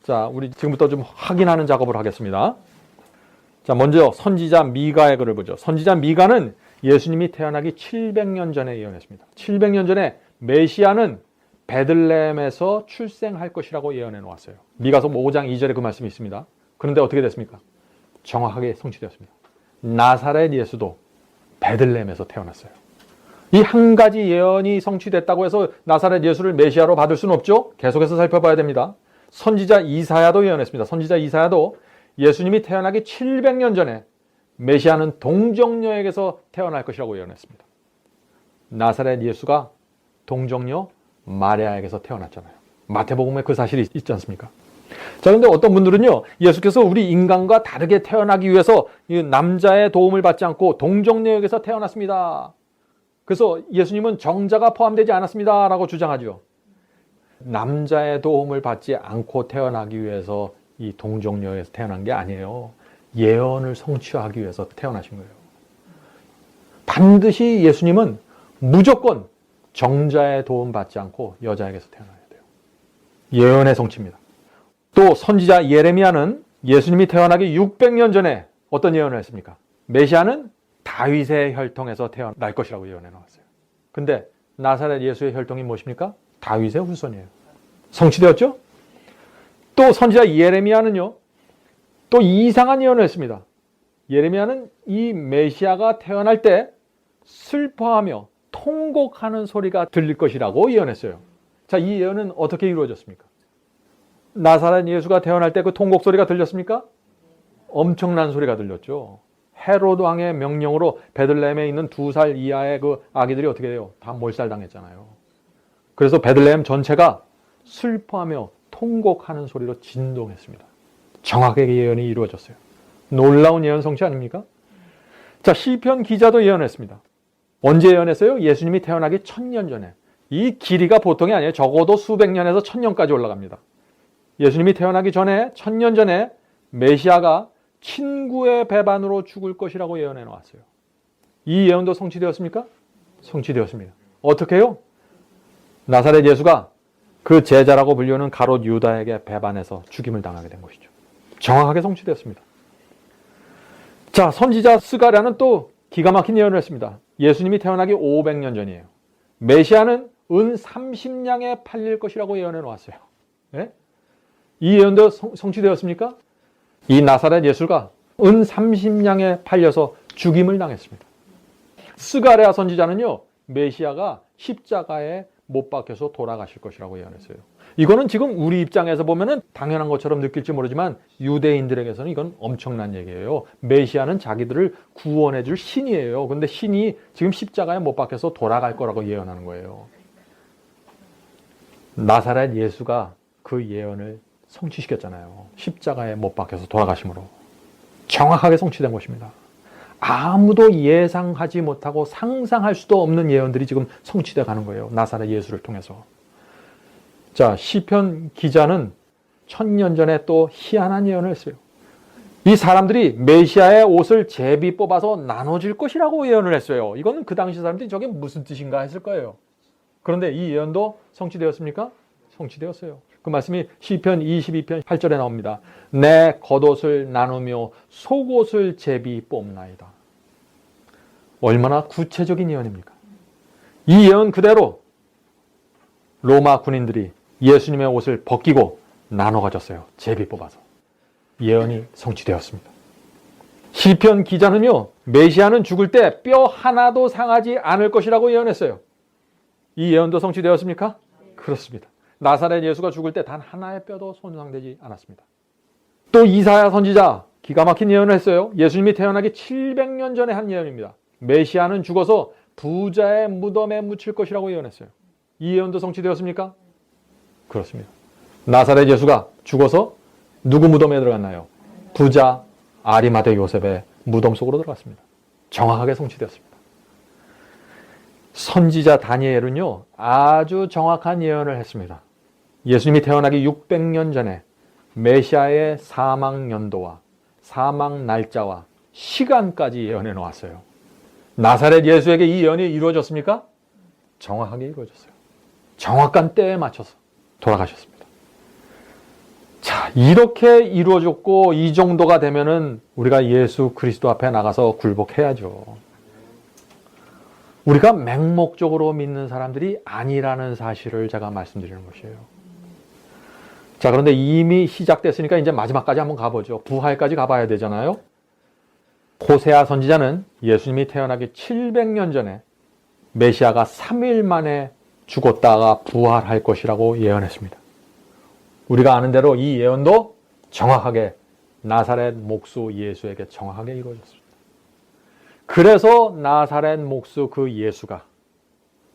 자, 우리 지금부터 좀 확인하는 작업을 하겠습니다. 자, 먼저 선지자 미가의 글을 보죠. 선지자 미가는 예수님이 태어나기 700년 전에 예언했습니다. 700년 전에 메시아는 베들레헴에서 출생할 것이라고 예언해 놓았어요. 미가서 5장 2절에 그 말씀이 있습니다. 그런데 어떻게 됐습니까? 정확하게 성취되었습니다. 나사렛 예수도 베들레헴에서 태어났어요. 이 한 가지 예언이 성취됐다고 해서 나사렛 예수를 메시아로 받을 수는 없죠. 계속해서 살펴봐야 됩니다. 선지자 이사야도 예언했습니다. 선지자 이사야도 예수님이 태어나기 700년 전에 메시아는 동정녀에게서 태어날 것이라고 예언했습니다. 나사렛 예수가 동정녀 마리아에게서 태어났잖아요. 마태복음에 그 사실이 있지 않습니까? 자, 그런데 어떤 분들은요, 예수께서 우리 인간과 다르게 태어나기 위해서 남자의 도움을 받지 않고 동정녀에게서 태어났습니다. 그래서 예수님은 정자가 포함되지 않았습니다 라고 주장하죠. 남자의 도움을 받지 않고 태어나기 위해서 이 동정녀에서 태어난 게 아니에요. 예언을 성취하기 위해서 태어나신 거예요. 반드시 예수님은 무조건 정자의 도움 받지 않고 여자에게서 태어나야 돼요. 예언의 성취입니다. 또 선지자 예레미야는 예수님이 태어나기 600년 전에 어떤 예언을 했습니까? 메시아는 다윗의 혈통에서 태어날 것이라고 예언해 나왔어요. 근데 나사렛 예수의 혈통이 무엇입니까? 다윗의 후손이에요. 성취되었죠? 또 선지자 예레미야는요, 또 이상한 예언을 했습니다. 예레미야는 이 메시아가 태어날 때 슬퍼하며 통곡하는 소리가 들릴 것이라고 예언했어요. 자, 이 예언은 어떻게 이루어졌습니까? 나사렛 예수가 태어날 때 그 통곡 소리가 들렸습니까? 엄청난 소리가 들렸죠. 헤로드 왕의 명령으로 베들레헴에 있는 2살 이하의 그 아기들이 어떻게 돼요? 다 몰살당했잖아요. 그래서 베들레헴 전체가 슬퍼하며 통곡하는 소리로 진동했습니다. 정확하게 예언이 이루어졌어요. 놀라운 예언 성취 아닙니까? 자, 시편 기자도 예언했습니다. 언제 예언했어요? 예수님이 태어나기 1000년 전에. 이 길이가 보통이 아니에요. 적어도 수백 년에서 1000년까지 올라갑니다. 예수님이 태어나기 전에 1000년 전에 메시아가 친구의 배반으로 죽을 것이라고 예언해 놓았어요. 이 예언도 성취되었습니까? 성취되었습니다. 어떻게 해요? 나사렛 예수가 그 제자라고 불리는 가롯 유다에게 배반해서 죽임을 당하게 된 것이죠. 정확하게 성취되었습니다. 자, 선지자 스가랴는 또 기가 막힌 예언을 했습니다. 예수님이 태어나기 500년 전이에요. 메시아는 은 30냥에 팔릴 것이라고 예언해 놓았어요. 예? 이 예언도 성취되었습니까? 이 나사렛 예수가 은 30냥에 팔려서 죽임을 당했습니다. 스가랴 선지자는요, 메시아가 십자가에 못 박혀서 돌아가실 것이라고 예언했어요. 이거는 지금 우리 입장에서 보면은 당연한 것처럼 느낄지 모르지만 유대인들에게서는 이건 엄청난 얘기예요. 메시아는 자기들을 구원해 줄 신이에요. 근데 신이 지금 십자가에 못 박혀서 돌아갈 거라고 예언하는 거예요. 나사렛 예수가 그 예언을 성취시켰잖아요. 십자가에 못 박혀서 돌아가심으로. 정확하게 성취된 것입니다. 아무도 예상하지 못하고 상상할 수도 없는 예언들이 지금 성취되어 가는 거예요. 나사렛 예수를 통해서. 자, 시편 기자는 1000년 전에 또 희한한 예언을 했어요. 이 사람들이 메시아의 옷을 제비 뽑아서 나눠질 것이라고 예언을 했어요. 이거는 그 당시 사람들이 저게 무슨 뜻인가 했을 거예요. 그런데 이 예언도 성취되었습니까? 성취되었어요. 그 말씀이 시편 22편 8절에 나옵니다. 내 겉옷을 나누며 속옷을 제비 뽑나이다. 얼마나 구체적인 예언입니까? 이 예언 그대로 로마 군인들이 예수님의 옷을 벗기고 나눠 가졌어요. 제비 뽑아서. 예언이 성취되었습니다. 시편 기자는요, 메시아는 죽을 때 뼈 하나도 상하지 않을 것이라고 예언했어요. 이 예언도 성취되었습니까? 그렇습니다. 나사렛 예수가 죽을 때 단 하나의 뼈도 손상되지 않았습니다. 또 이사야 선지자 기가 막힌 예언을 했어요. 예수님이 태어나기 700년 전에 한 예언입니다. 메시아는 죽어서 부자의 무덤에 묻힐 것이라고 예언했어요. 이 예언도 성취되었습니까? 그렇습니다. 나사렛 예수가 죽어서 누구 무덤에 들어갔나요? 부자 아리마대 요셉의 무덤 속으로 들어갔습니다. 정확하게 성취되었습니다. 선지자 다니엘은요, 아주 정확한 예언을 했습니다. 예수님이 태어나기 600년 전에 메시아의 사망 연도와 사망 날짜와 시간까지 예언해 놓았어요. 나사렛 예수에게 이 예언이 이루어졌습니까? 정확하게 이루어졌어요. 정확한 때에 맞춰서 돌아가셨습니다. 자, 이렇게 이루어졌고 이 정도가 되면은 우리가 예수 그리스도 앞에 나가서 굴복해야죠. 우리가 맹목적으로 믿는 사람들이 아니라는 사실을 제가 말씀드리는 것이에요. 자, 그런데 이미 시작됐으니까 이제 마지막까지 한번 가보죠. 부활까지 가봐야 되잖아요. 호세아 선지자는 예수님이 태어나기 700년 전에 메시아가 3일 만에 죽었다가 부활할 것이라고 예언했습니다. 우리가 아는 대로 이 예언도 정확하게 나사렛 목수 예수에게 정확하게 이루어졌습니다. 그래서 나사렛 목수 그 예수가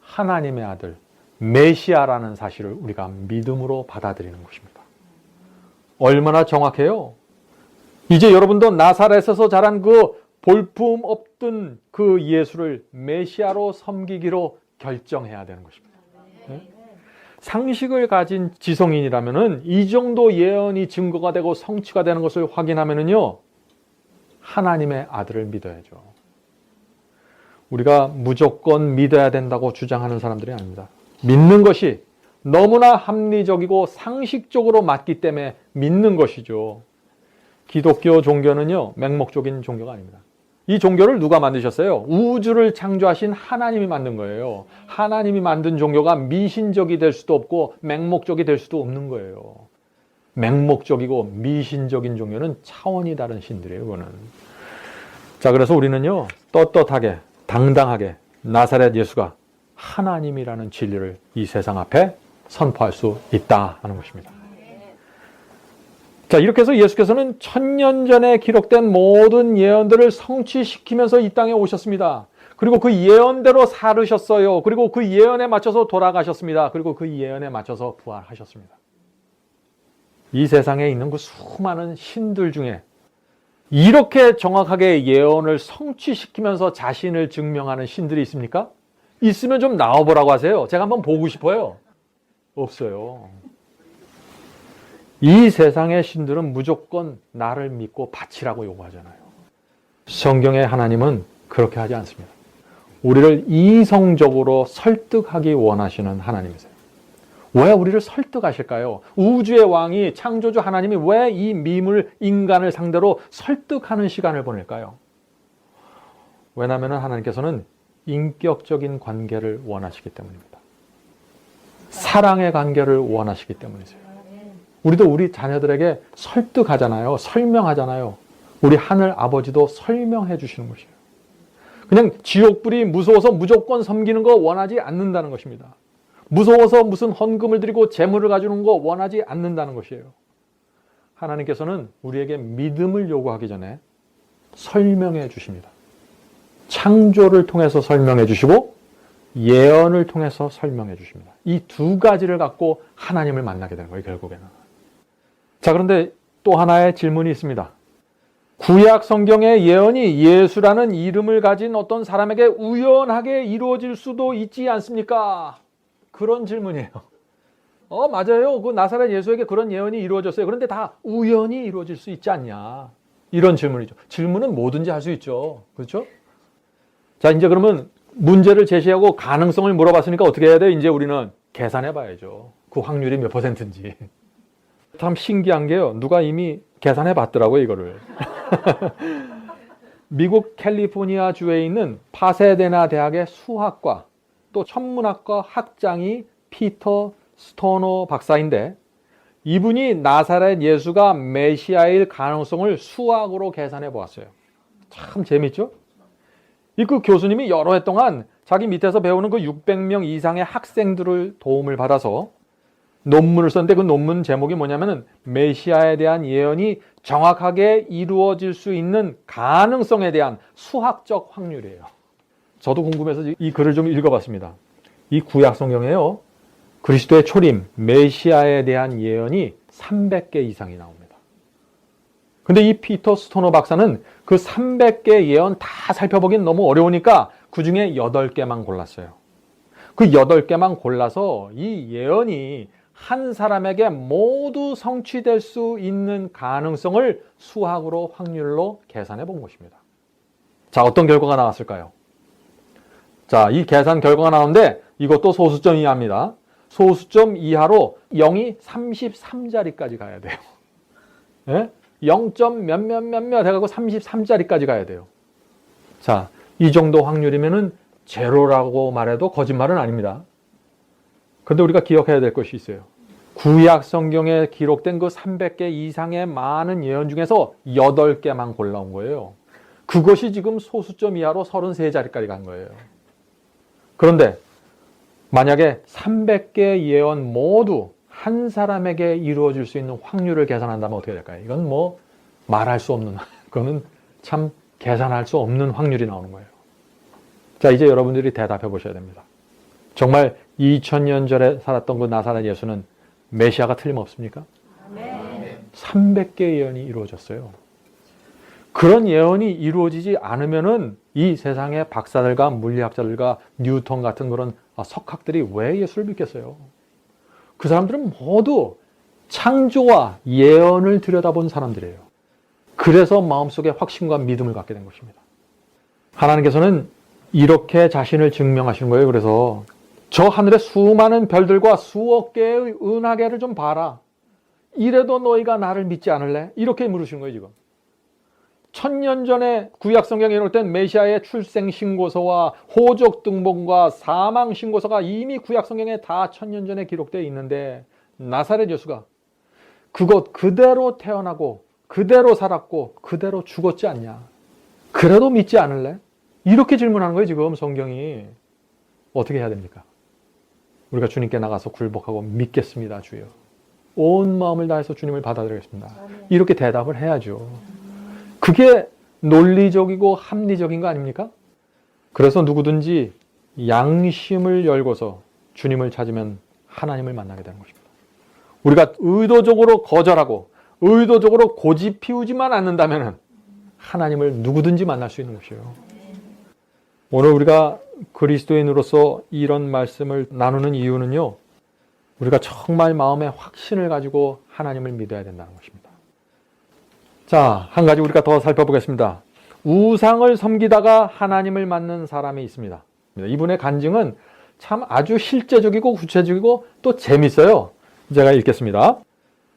하나님의 아들 메시아라는 사실을 우리가 믿음으로 받아들이는 것입니다. 얼마나 정확해요? 이제 여러분도 나사렛에서 자란 그 볼품 없던 그 예수를 메시아로 섬기기로 결정해야 되는 것입니다. 네? 상식을 가진 지성인이라면은 이 정도 예언이 증거가 되고 성취가 되는 것을 확인하면은요, 하나님의 아들을 믿어야죠. 우리가 무조건 믿어야 된다고 주장하는 사람들이 아닙니다. 믿는 것이 너무나 합리적이고 상식적으로 맞기 때문에 믿는 것이죠. 기독교 종교는요, 맹목적인 종교가 아닙니다. 이 종교를 누가 만드셨어요? 우주를 창조하신 하나님이 만든 거예요. 하나님이 만든 종교가 미신적이 될 수도 없고 맹목적이 될 수도 없는 거예요. 맹목적이고 미신적인 종교는 차원이 다른 신들이에요, 그거는. 자, 그래서 우리는요, 떳떳하게 당당하게 나사렛 예수가 하나님이라는 진리를 이 세상 앞에 선포할 수 있다 하는 것입니다. 자, 이렇게 해서 예수께서는 1000년 전에 기록된 모든 예언들을 성취시키면서 이 땅에 오셨습니다. 그리고 그 예언대로 살으셨어요. 그리고 그 예언에 맞춰서 돌아가셨습니다. 그리고 그 예언에 맞춰서 부활하셨습니다. 이 세상에 있는 그 수많은 신들 중에 이렇게 정확하게 예언을 성취시키면서 자신을 증명하는 신들이 있습니까? 있으면 좀 나와보라고 하세요. 제가 한번 보고 싶어요. 없어요. 이 세상의 신들은 무조건 나를 믿고 바치라고 요구하잖아요. 성경의 하나님은 그렇게 하지 않습니다. 우리를 이성적으로 설득하기 원하시는 하나님이세요. 왜 우리를 설득하실까요? 우주의 왕이 창조주 하나님이 왜 이 미물 인간을 상대로 설득하는 시간을 보낼까요? 왜냐하면 하나님께서는 인격적인 관계를 원하시기 때문입니다. 사랑의 관계를 원하시기 때문이세요. 우리도 우리 자녀들에게 설득하잖아요. 설명하잖아요. 우리 하늘 아버지도 설명해 주시는 것이에요. 그냥 지옥불이 무서워서 무조건 섬기는 거 원하지 않는다는 것입니다. 무서워서 무슨 헌금을 드리고 재물을 가져오는 거 원하지 않는다는 것이에요. 하나님께서는 우리에게 믿음을 요구하기 전에 설명해 주십니다. 창조를 통해서 설명해 주시고 예언을 통해서 설명해 주십니다. 이 두 가지를 갖고 하나님을 만나게 되는 거예요, 결국에는. 자, 그런데 또 하나의 질문이 있습니다. 구약 성경의 예언이 예수라는 이름을 가진 어떤 사람에게 우연하게 이루어질 수도 있지 않습니까? 그런 질문이에요. 맞아요. 그 나사렛 예수에게 그런 예언이 이루어졌어요. 그런데 다 우연히 이루어질 수 있지 않냐? 이런 질문이죠. 질문은 뭐든지 할 수 있죠. 그렇죠? 자, 이제 그러면 문제를 제시하고 가능성을 물어봤으니까 어떻게 해야 돼요? 이제 우리는 계산해 봐야죠. 그 확률이 몇 %인지. 참 신기한 게요. 누가 이미 계산해 봤더라고요, 이거를. 미국 캘리포니아 주에 있는 파세데나 대학의 수학과 또 천문학과 학장이 피터 스토너 박사인데, 이분이 나사렛 예수가 메시아일 가능성을 수학으로 계산해 보았어요. 참 재밌죠? 그 교수님이 여러 해 동안 자기 밑에서 배우는 그 600명 이상의 학생들을 도움을 받아서 논문을 썼는데, 그 논문 제목이 뭐냐면은 메시아에 대한 예언이 정확하게 이루어질 수 있는 가능성에 대한 수학적 확률이에요. 저도 궁금해서 이 글을 좀 읽어봤습니다. 이 구약 성경에요, 그리스도의 초림, 메시아에 대한 예언이 300개 이상이 나옵니다. 근데 이 피터 스토너 박사는 그 300개 예언 다 살펴보긴 너무 어려우니까 그 중에 8개만 골랐어요. 그 8개만 골라서 이 예언이 한 사람에게 모두 성취될 수 있는 가능성을 수학으로 확률로 계산해 본 것입니다. 자, 어떤 결과가 나왔을까요? 자, 이 계산 결과가 나오는데 이것도 소수점 이하입니다. 소수점 이하로 0이 33자리까지 가야 돼요. 예? 0. 몇몇 해가지고 33자리까지 가야 돼요. 자, 이 정도 확률이면은 제로라고 말해도 거짓말은 아닙니다. 그런데 우리가 기억해야 될 것이 있어요. 구약 성경에 기록된 그 300개 이상의 많은 예언 중에서 8개만 골라온 거예요. 그것이 지금 소수점 이하로 33자리까지 간 거예요. 그런데 만약에 300개 예언 모두 한 사람에게 이루어질 수 있는 확률을 계산한다면 어떻게 될까요? 이건 뭐 말할 수 없는, 그거는 참 계산할 수 없는 확률이 나오는 거예요. 자, 이제 여러분들이 대답해 보셔야 됩니다. 정말 2000년 전에 살았던 그 나사렛 예수는 메시아가 틀림없습니까? 네. 300개 예언이 이루어졌어요. 그런 예언이 이루어지지 않으면은 이 세상의 박사들과 물리학자들과 뉴턴 같은 그런 석학들이 왜 예수를 믿겠어요? 그 사람들은 모두 창조와 예언을 들여다본 사람들이에요. 그래서 마음속에 확신과 믿음을 갖게 된 것입니다. 하나님께서는 이렇게 자신을 증명하시는 거예요. 그래서 저 하늘의 수많은 별들과 수억 개의 은하계를 좀 봐라. 이래도 너희가 나를 믿지 않을래? 이렇게 물으시는 거예요, 지금. 1000년 전에 구약 성경에 기록된 메시아의 출생 신고서와 호적 등본과 사망 신고서가 이미 구약 성경에 다 1000년 전에 기록되어 있는데, 나사렛 예수가 그것 그대로 태어나고 그대로 살았고 그대로 죽었지 않냐? 그래도 믿지 않을래? 이렇게 질문하는 거예요, 지금 성경이. 어떻게 해야 됩니까? 우리가 주님께 나가서 굴복하고 믿겠습니다, 주여. 온 마음을 다해서 주님을 받아들이겠습니다. 이렇게 대답을 해야죠. 그게 논리적이고 합리적인 거 아닙니까? 그래서 누구든지 양심을 열고서 주님을 찾으면 하나님을 만나게 되는 것입니다. 우리가 의도적으로 거절하고 의도적으로 고집 피우지만 않는다면 하나님을 누구든지 만날 수 있는 것이에요. 오늘 우리가 그리스도인으로서 이런 말씀을 나누는 이유는요, 우리가 정말 마음에 확신을 가지고 하나님을 믿어야 된다는 것입니다. 자, 한 가지 우리가 더 살펴보겠습니다. 우상을 섬기다가 하나님을 만난 사람이 있습니다. 이분의 간증은 참 아주 실제적이고 구체적이고 또 재밌어요. 제가 읽겠습니다.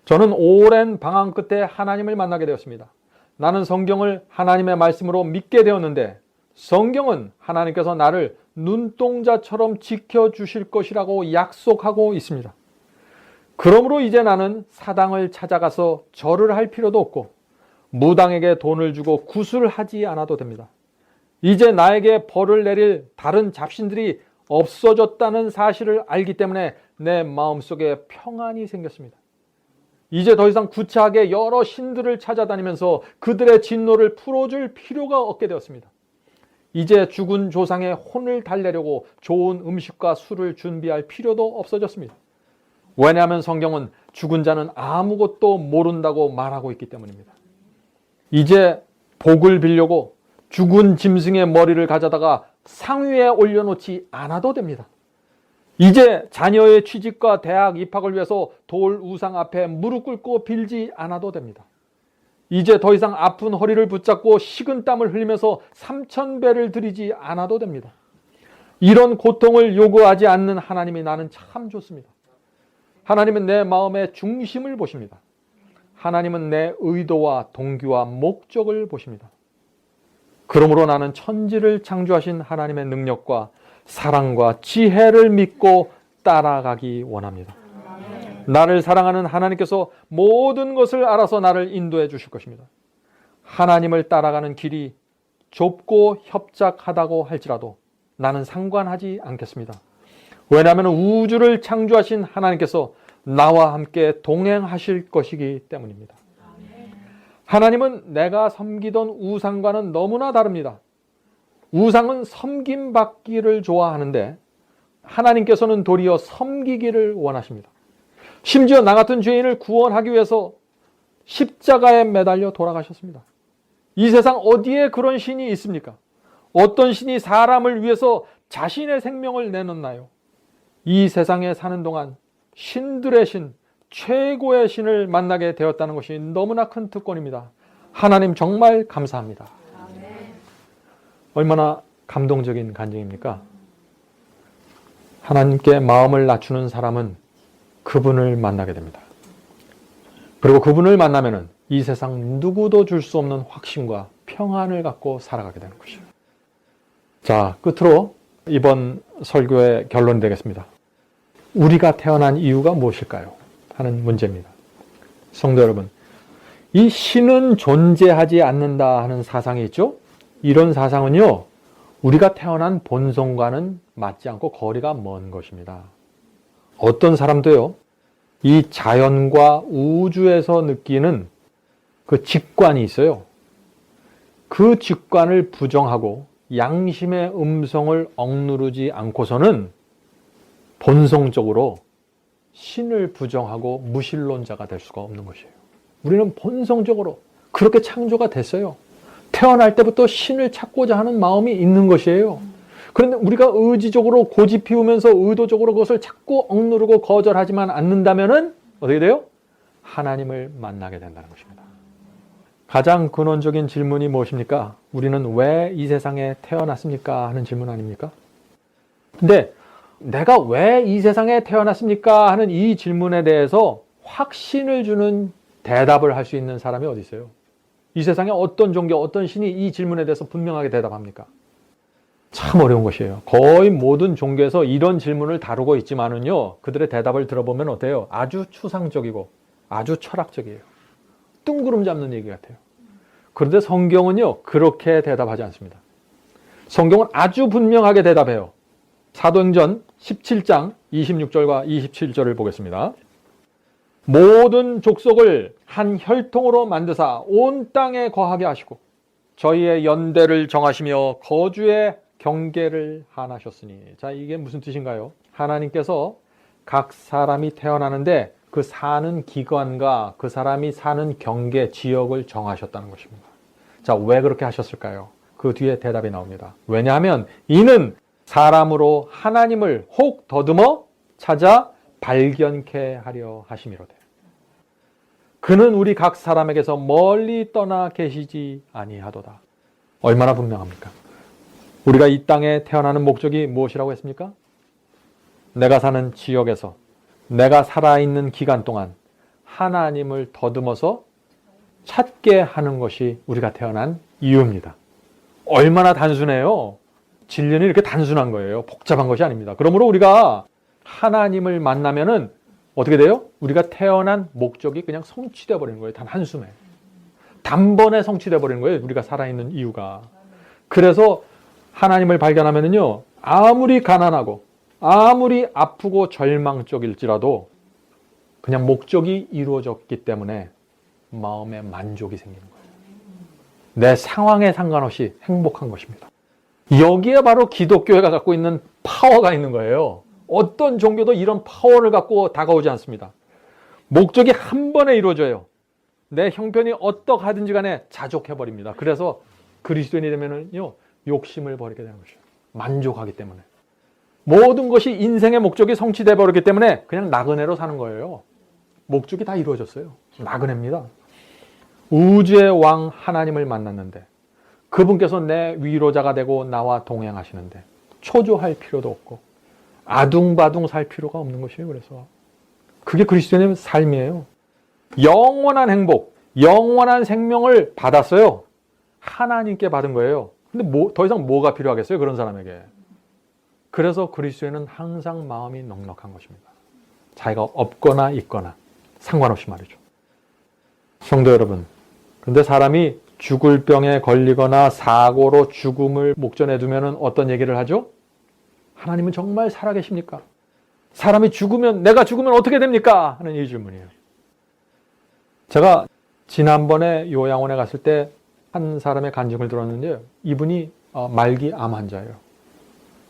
저는 오랜 방황 끝에 하나님을 만나게 되었습니다. 나는 성경을 하나님의 말씀으로 믿게 되었는데 성경은 하나님께서 나를 눈동자처럼 지켜주실 것이라고 약속하고 있습니다. 그러므로 이제 나는 사당을 찾아가서 절을 할 필요도 없고 무당에게 돈을 주고 구술하지 않아도 됩니다. 이제 나에게 벌을 내릴 다른 잡신들이 없어졌다는 사실을 알기 때문에 내 마음속에 평안이 생겼습니다. 이제 더 이상 구차하게 여러 신들을 찾아다니면서 그들의 진노를 풀어줄 필요가 없게 되었습니다. 이제 죽은 조상의 혼을 달래려고 좋은 음식과 술을 준비할 필요도 없어졌습니다. 왜냐하면 성경은 죽은 자는 아무것도 모른다고 말하고 있기 때문입니다. 이제 복을 빌려고 죽은 짐승의 머리를 가져다가 상위에 올려놓지 않아도 됩니다. 이제 자녀의 취직과 대학 입학을 위해서 돌 우상 앞에 무릎 꿇고 빌지 않아도 됩니다. 이제 더 이상 아픈 허리를 붙잡고 식은땀을 흘리면서 3000배를 드리지 않아도 됩니다. 이런 고통을 요구하지 않는 하나님이 나는 참 좋습니다. 하나님은 내 마음의 중심을 보십니다. 하나님은 내 의도와 동기와 목적을 보십니다. 그러므로 나는 천지를 창조하신 하나님의 능력과 사랑과 지혜를 믿고 따라가기 원합니다. 나를 사랑하는 하나님께서 모든 것을 알아서 나를 인도해 주실 것입니다. 하나님을 따라가는 길이 좁고 협착하다고 할지라도 나는 상관하지 않겠습니다. 왜냐하면 우주를 창조하신 하나님께서 나와 함께 동행하실 것이기 때문입니다. 하나님은 내가 섬기던 우상과는 너무나 다릅니다. 우상은 섬김받기를 좋아하는데 하나님께서는 도리어 섬기기를 원하십니다. 심지어 나 같은 죄인을 구원하기 위해서 십자가에 매달려 돌아가셨습니다. 이 세상 어디에 그런 신이 있습니까? 어떤 신이 사람을 위해서 자신의 생명을 내놓나요? 이 세상에 사는 동안 신들의 신, 최고의 신을 만나게 되었다는 것이 너무나 큰 특권입니다. 하나님 정말 감사합니다. 얼마나 감동적인 간증입니까? 하나님께 마음을 낮추는 사람은 그분을 만나게 됩니다. 그리고 그분을 만나면은 이 세상 누구도 줄 수 없는 확신과 평안을 갖고 살아가게 되는 것이에요. 자, 끝으로 이번 설교의 결론이 되겠습니다. 우리가 태어난 이유가 무엇일까요? 하는 문제입니다. 성도 여러분, 이 신은 존재하지 않는다 하는 사상이 있죠? 이런 사상은요, 우리가 태어난 본성과는 맞지 않고 거리가 먼 것입니다. 어떤 사람도요, 이 자연과 우주에서 느끼는 그 직관이 있어요. 그 직관을 부정하고 양심의 음성을 억누르지 않고서는 본성적으로 신을 부정하고 무신론자가 될 수가 없는 것이에요. 우리는 본성적으로 그렇게 창조가 됐어요. 태어날 때부터 신을 찾고자 하는 마음이 있는 것이에요. 그런데 우리가 의지적으로 고집 피우면서 의도적으로 그것을 자꾸 억누르고 거절하지만 않는다면은 어떻게 돼요? 하나님을 만나게 된다는 것입니다. 가장 근원적인 질문이 무엇입니까? 우리는 왜 이 세상에 태어났습니까? 하는 질문 아닙니까? 근데 내가 왜 이 세상에 태어났습니까? 하는 이 질문에 대해서 확신을 주는 대답을 할 수 있는 사람이 어디 있어요? 이 세상에 어떤 종교, 어떤 신이 이 질문에 대해서 분명하게 대답합니까? 참 어려운 것이에요. 거의 모든 종교에서 이런 질문을 다루고 있지만은요, 그들의 대답을 들어보면 어때요? 아주 추상적이고 아주 철학적이에요. 뜬구름 잡는 얘기 같아요. 그런데 성경은요, 그렇게 대답하지 않습니다. 성경은 아주 분명하게 대답해요. 사도행전 17장 26절과 27절을 보겠습니다. 모든 족속을 한 혈통으로 만드사 온 땅에 거하게 하시고 저희의 연대를 정하시며 거주의 경계를 한하셨으니. 자, 이게 무슨 뜻인가요? 하나님께서 각 사람이 태어나는데 그 사는 기관과 그 사람이 사는 경계, 지역을 정하셨다는 것입니다. 자, 왜 그렇게 하셨을까요? 그 뒤에 대답이 나옵니다. 왜냐하면 이는 사람으로 하나님을 혹 더듬어 찾아 발견케 하려 하심이로되. 그는 우리 각 사람에게서 멀리 떠나 계시지 아니하도다. 얼마나 분명합니까? 우리가 이 땅에 태어나는 목적이 무엇이라고 했습니까? 내가 사는 지역에서 내가 살아있는 기간 동안 하나님을 더듬어서 찾게 하는 것이 우리가 태어난 이유입니다. 얼마나 단순해요. 진리는 이렇게 단순한 거예요. 복잡한 것이 아닙니다. 그러므로 우리가 하나님을 만나면은 어떻게 돼요? 우리가 태어난 목적이 그냥 성취되어 버리는 거예요. 단 한숨에. 단번에 성취되어 버리는 거예요. 우리가 살아있는 이유가. 그래서 하나님을 발견하면은요, 아무리 가난하고 아무리 아프고 절망적일지라도 그냥 목적이 이루어졌기 때문에 마음에 만족이 생기는 거예요. 내 상황에 상관없이 행복한 것입니다. 여기에 바로 기독교회가 갖고 있는 파워가 있는 거예요. 어떤 종교도 이런 파워를 갖고 다가오지 않습니다. 목적이 한 번에 이루어져요. 내 형편이 어떡하든지 간에 자족해버립니다. 그래서 그리스도인이 되면은요, 욕심을 버리게 되는 것이죠. 만족하기 때문에. 모든 것이 인생의 목적이 성취되어 버렸기 때문에 그냥 나그네로 사는 거예요. 목적이 다 이루어졌어요. 나그네입니다. 우주의 왕 하나님을 만났는데 그분께서 내 위로자가 되고 나와 동행하시는데 초조할 필요도 없고 아둥바둥 살 필요가 없는 것이에요. 그래서 그게 그리스도인의 삶이에요. 영원한 행복, 영원한 생명을 받았어요. 하나님께 받은 거예요. 근데 더 이상 뭐가 필요하겠어요? 그런 사람에게. 그래서 그리스도인은 항상 마음이 넉넉한 것입니다. 자기가 없거나 있거나 상관없이 말이죠. 성도 여러분, 근데 사람이 죽을 병에 걸리거나 사고로 죽음을 목전에 두면 어떤 얘기를 하죠? 하나님은 정말 살아계십니까? 사람이 죽으면, 내가 죽으면 어떻게 됩니까? 하는 이 질문이에요. 제가 지난번에 요양원에 갔을 때 한 사람의 간증을 들었는데요. 이분이 말기 암 환자예요.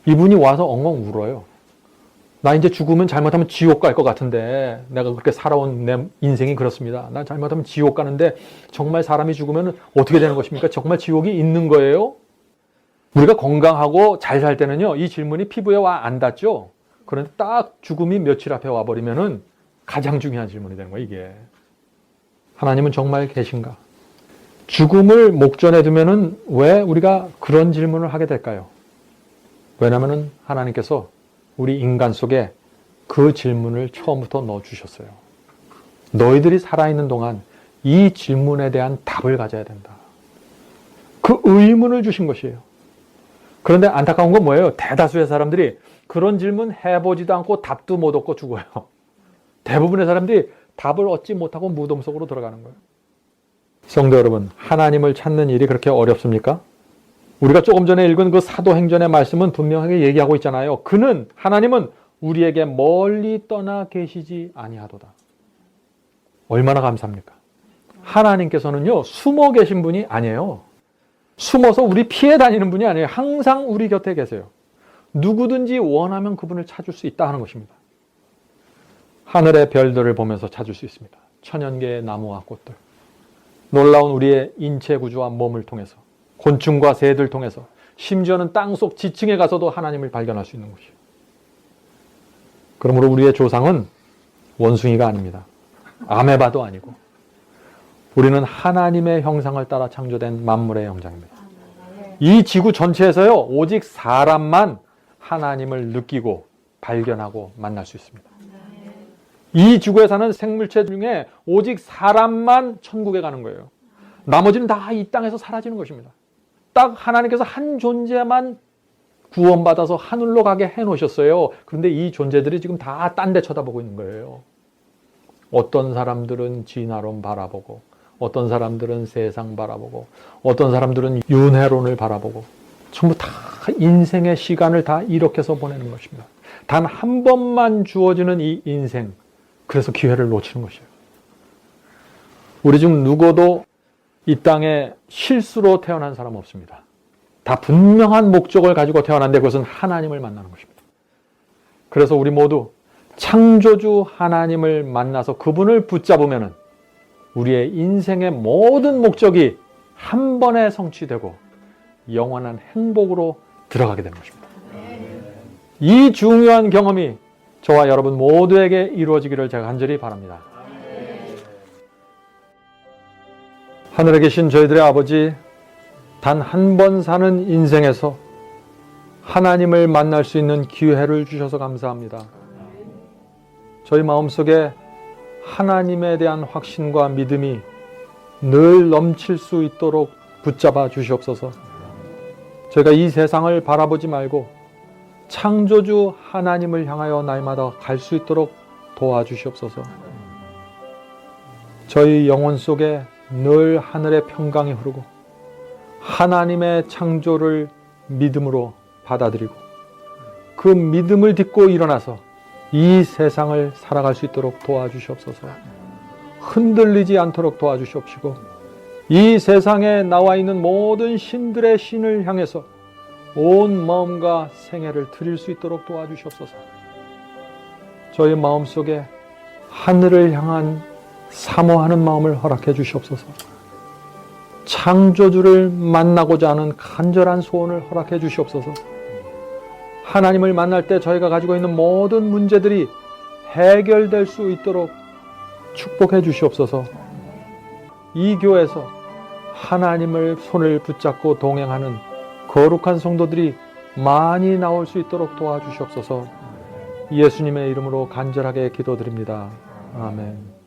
이분이 와서 엉엉 울어요. 나 이제 죽으면 잘못하면 지옥 갈 것 같은데 내가 그렇게 살아온 내 인생이 그렇습니다. 나 잘못하면 지옥 가는데 정말 사람이 죽으면 어떻게 되는 것입니까? 정말 지옥이 있는 거예요? 우리가 건강하고 잘 살 때는요, 이 질문이 피부에 와 안 닿죠? 그런데 딱 죽음이 며칠 앞에 와버리면은 가장 중요한 질문이 되는 거예요, 이게. 하나님은 정말 계신가? 죽음을 목전에 두면은 왜 우리가 그런 질문을 하게 될까요? 왜냐면은 하나님께서 우리 인간 속에 그 질문을 처음부터 넣어주셨어요. 너희들이 살아있는 동안 이 질문에 대한 답을 가져야 된다. 그 의문을 주신 것이에요. 그런데 안타까운 건 뭐예요? 대다수의 사람들이 그런 질문 해보지도 않고 답도 못 얻고 죽어요. 대부분의 사람들이 답을 얻지 못하고 무덤 속으로 들어가는 거예요. 성도 여러분, 하나님을 찾는 일이 그렇게 어렵습니까? 우리가 조금 전에 읽은 그 사도행전의 말씀은 분명하게 얘기하고 있잖아요. 하나님은 우리에게 멀리 떠나 계시지 아니하도다. 얼마나 감사합니까? 하나님께서는요, 숨어 계신 분이 아니에요. 숨어서 우리 피해 다니는 분이 아니에요. 항상 우리 곁에 계세요. 누구든지 원하면 그분을 찾을 수 있다 하는 것입니다. 하늘의 별들을 보면서 찾을 수 있습니다. 천연계의 나무와 꽃들. 놀라운 우리의 인체 구조와 몸을 통해서, 곤충과 새들 통해서, 심지어는 땅속 지층에 가서도 하나님을 발견할 수 있는 것이에요. 그러므로 우리의 조상은 원숭이가 아닙니다. 아메바도 아니고 우리는 하나님의 형상을 따라 창조된 만물의 형상입니다. 이 지구 전체에서요, 오직 사람만 하나님을 느끼고 발견하고 만날 수 있습니다. 이 지구에 사는 생물체 중에 오직 사람만 천국에 가는 거예요. 나머지는 다 이 땅에서 사라지는 것입니다. 딱 하나님께서 한 존재만 구원받아서 하늘로 가게 해놓으셨어요. 그런데 이 존재들이 지금 다 딴 데 쳐다보고 있는 거예요. 어떤 사람들은 진화론 바라보고, 어떤 사람들은 세상 바라보고, 어떤 사람들은 윤회론을 바라보고, 전부 다 인생의 시간을 다 이렇게 해서 보내는 것입니다. 단 한 번만 주어지는 이 인생, 그래서 기회를 놓치는 것이에요. 우리 중 누구도 이 땅에 실수로 태어난 사람 없습니다. 다 분명한 목적을 가지고 태어났는데 그것은 하나님을 만나는 것입니다. 그래서 우리 모두 창조주 하나님을 만나서 그분을 붙잡으면 우리의 인생의 모든 목적이 한 번에 성취되고 영원한 행복으로 들어가게 되는 것입니다. 이 중요한 경험이 저와 여러분 모두에게 이루어지기를 제가 간절히 바랍니다. 하늘에 계신 저희들의 아버지, 단 한 번 사는 인생에서 하나님을 만날 수 있는 기회를 주셔서 감사합니다. 저희 마음속에 하나님에 대한 확신과 믿음이 늘 넘칠 수 있도록 붙잡아 주시옵소서. 저희가 이 세상을 바라보지 말고 창조주 하나님을 향하여 날마다 갈 수 있도록 도와주시옵소서. 저희 영혼 속에 늘 하늘의 평강이 흐르고 하나님의 창조를 믿음으로 받아들이고 그 믿음을 딛고 일어나서 이 세상을 살아갈 수 있도록 도와주시옵소서. 흔들리지 않도록 도와주시옵시고 이 세상에 나와 있는 모든 신들의 신을 향해서 온 마음과 생애를 드릴 수 있도록 도와주시옵소서. 저희 마음속에 하늘을 향한 사모하는 마음을 허락해 주시옵소서. 창조주를 만나고자 하는 간절한 소원을 허락해 주시옵소서. 하나님을 만날 때 저희가 가지고 있는 모든 문제들이 해결될 수 있도록 축복해 주시옵소서. 이 교회에서 하나님을 손을 붙잡고 동행하는 거룩한 성도들이 많이 나올 수 있도록 도와주시옵소서. 예수님의 이름으로 간절하게 기도드립니다. 아멘.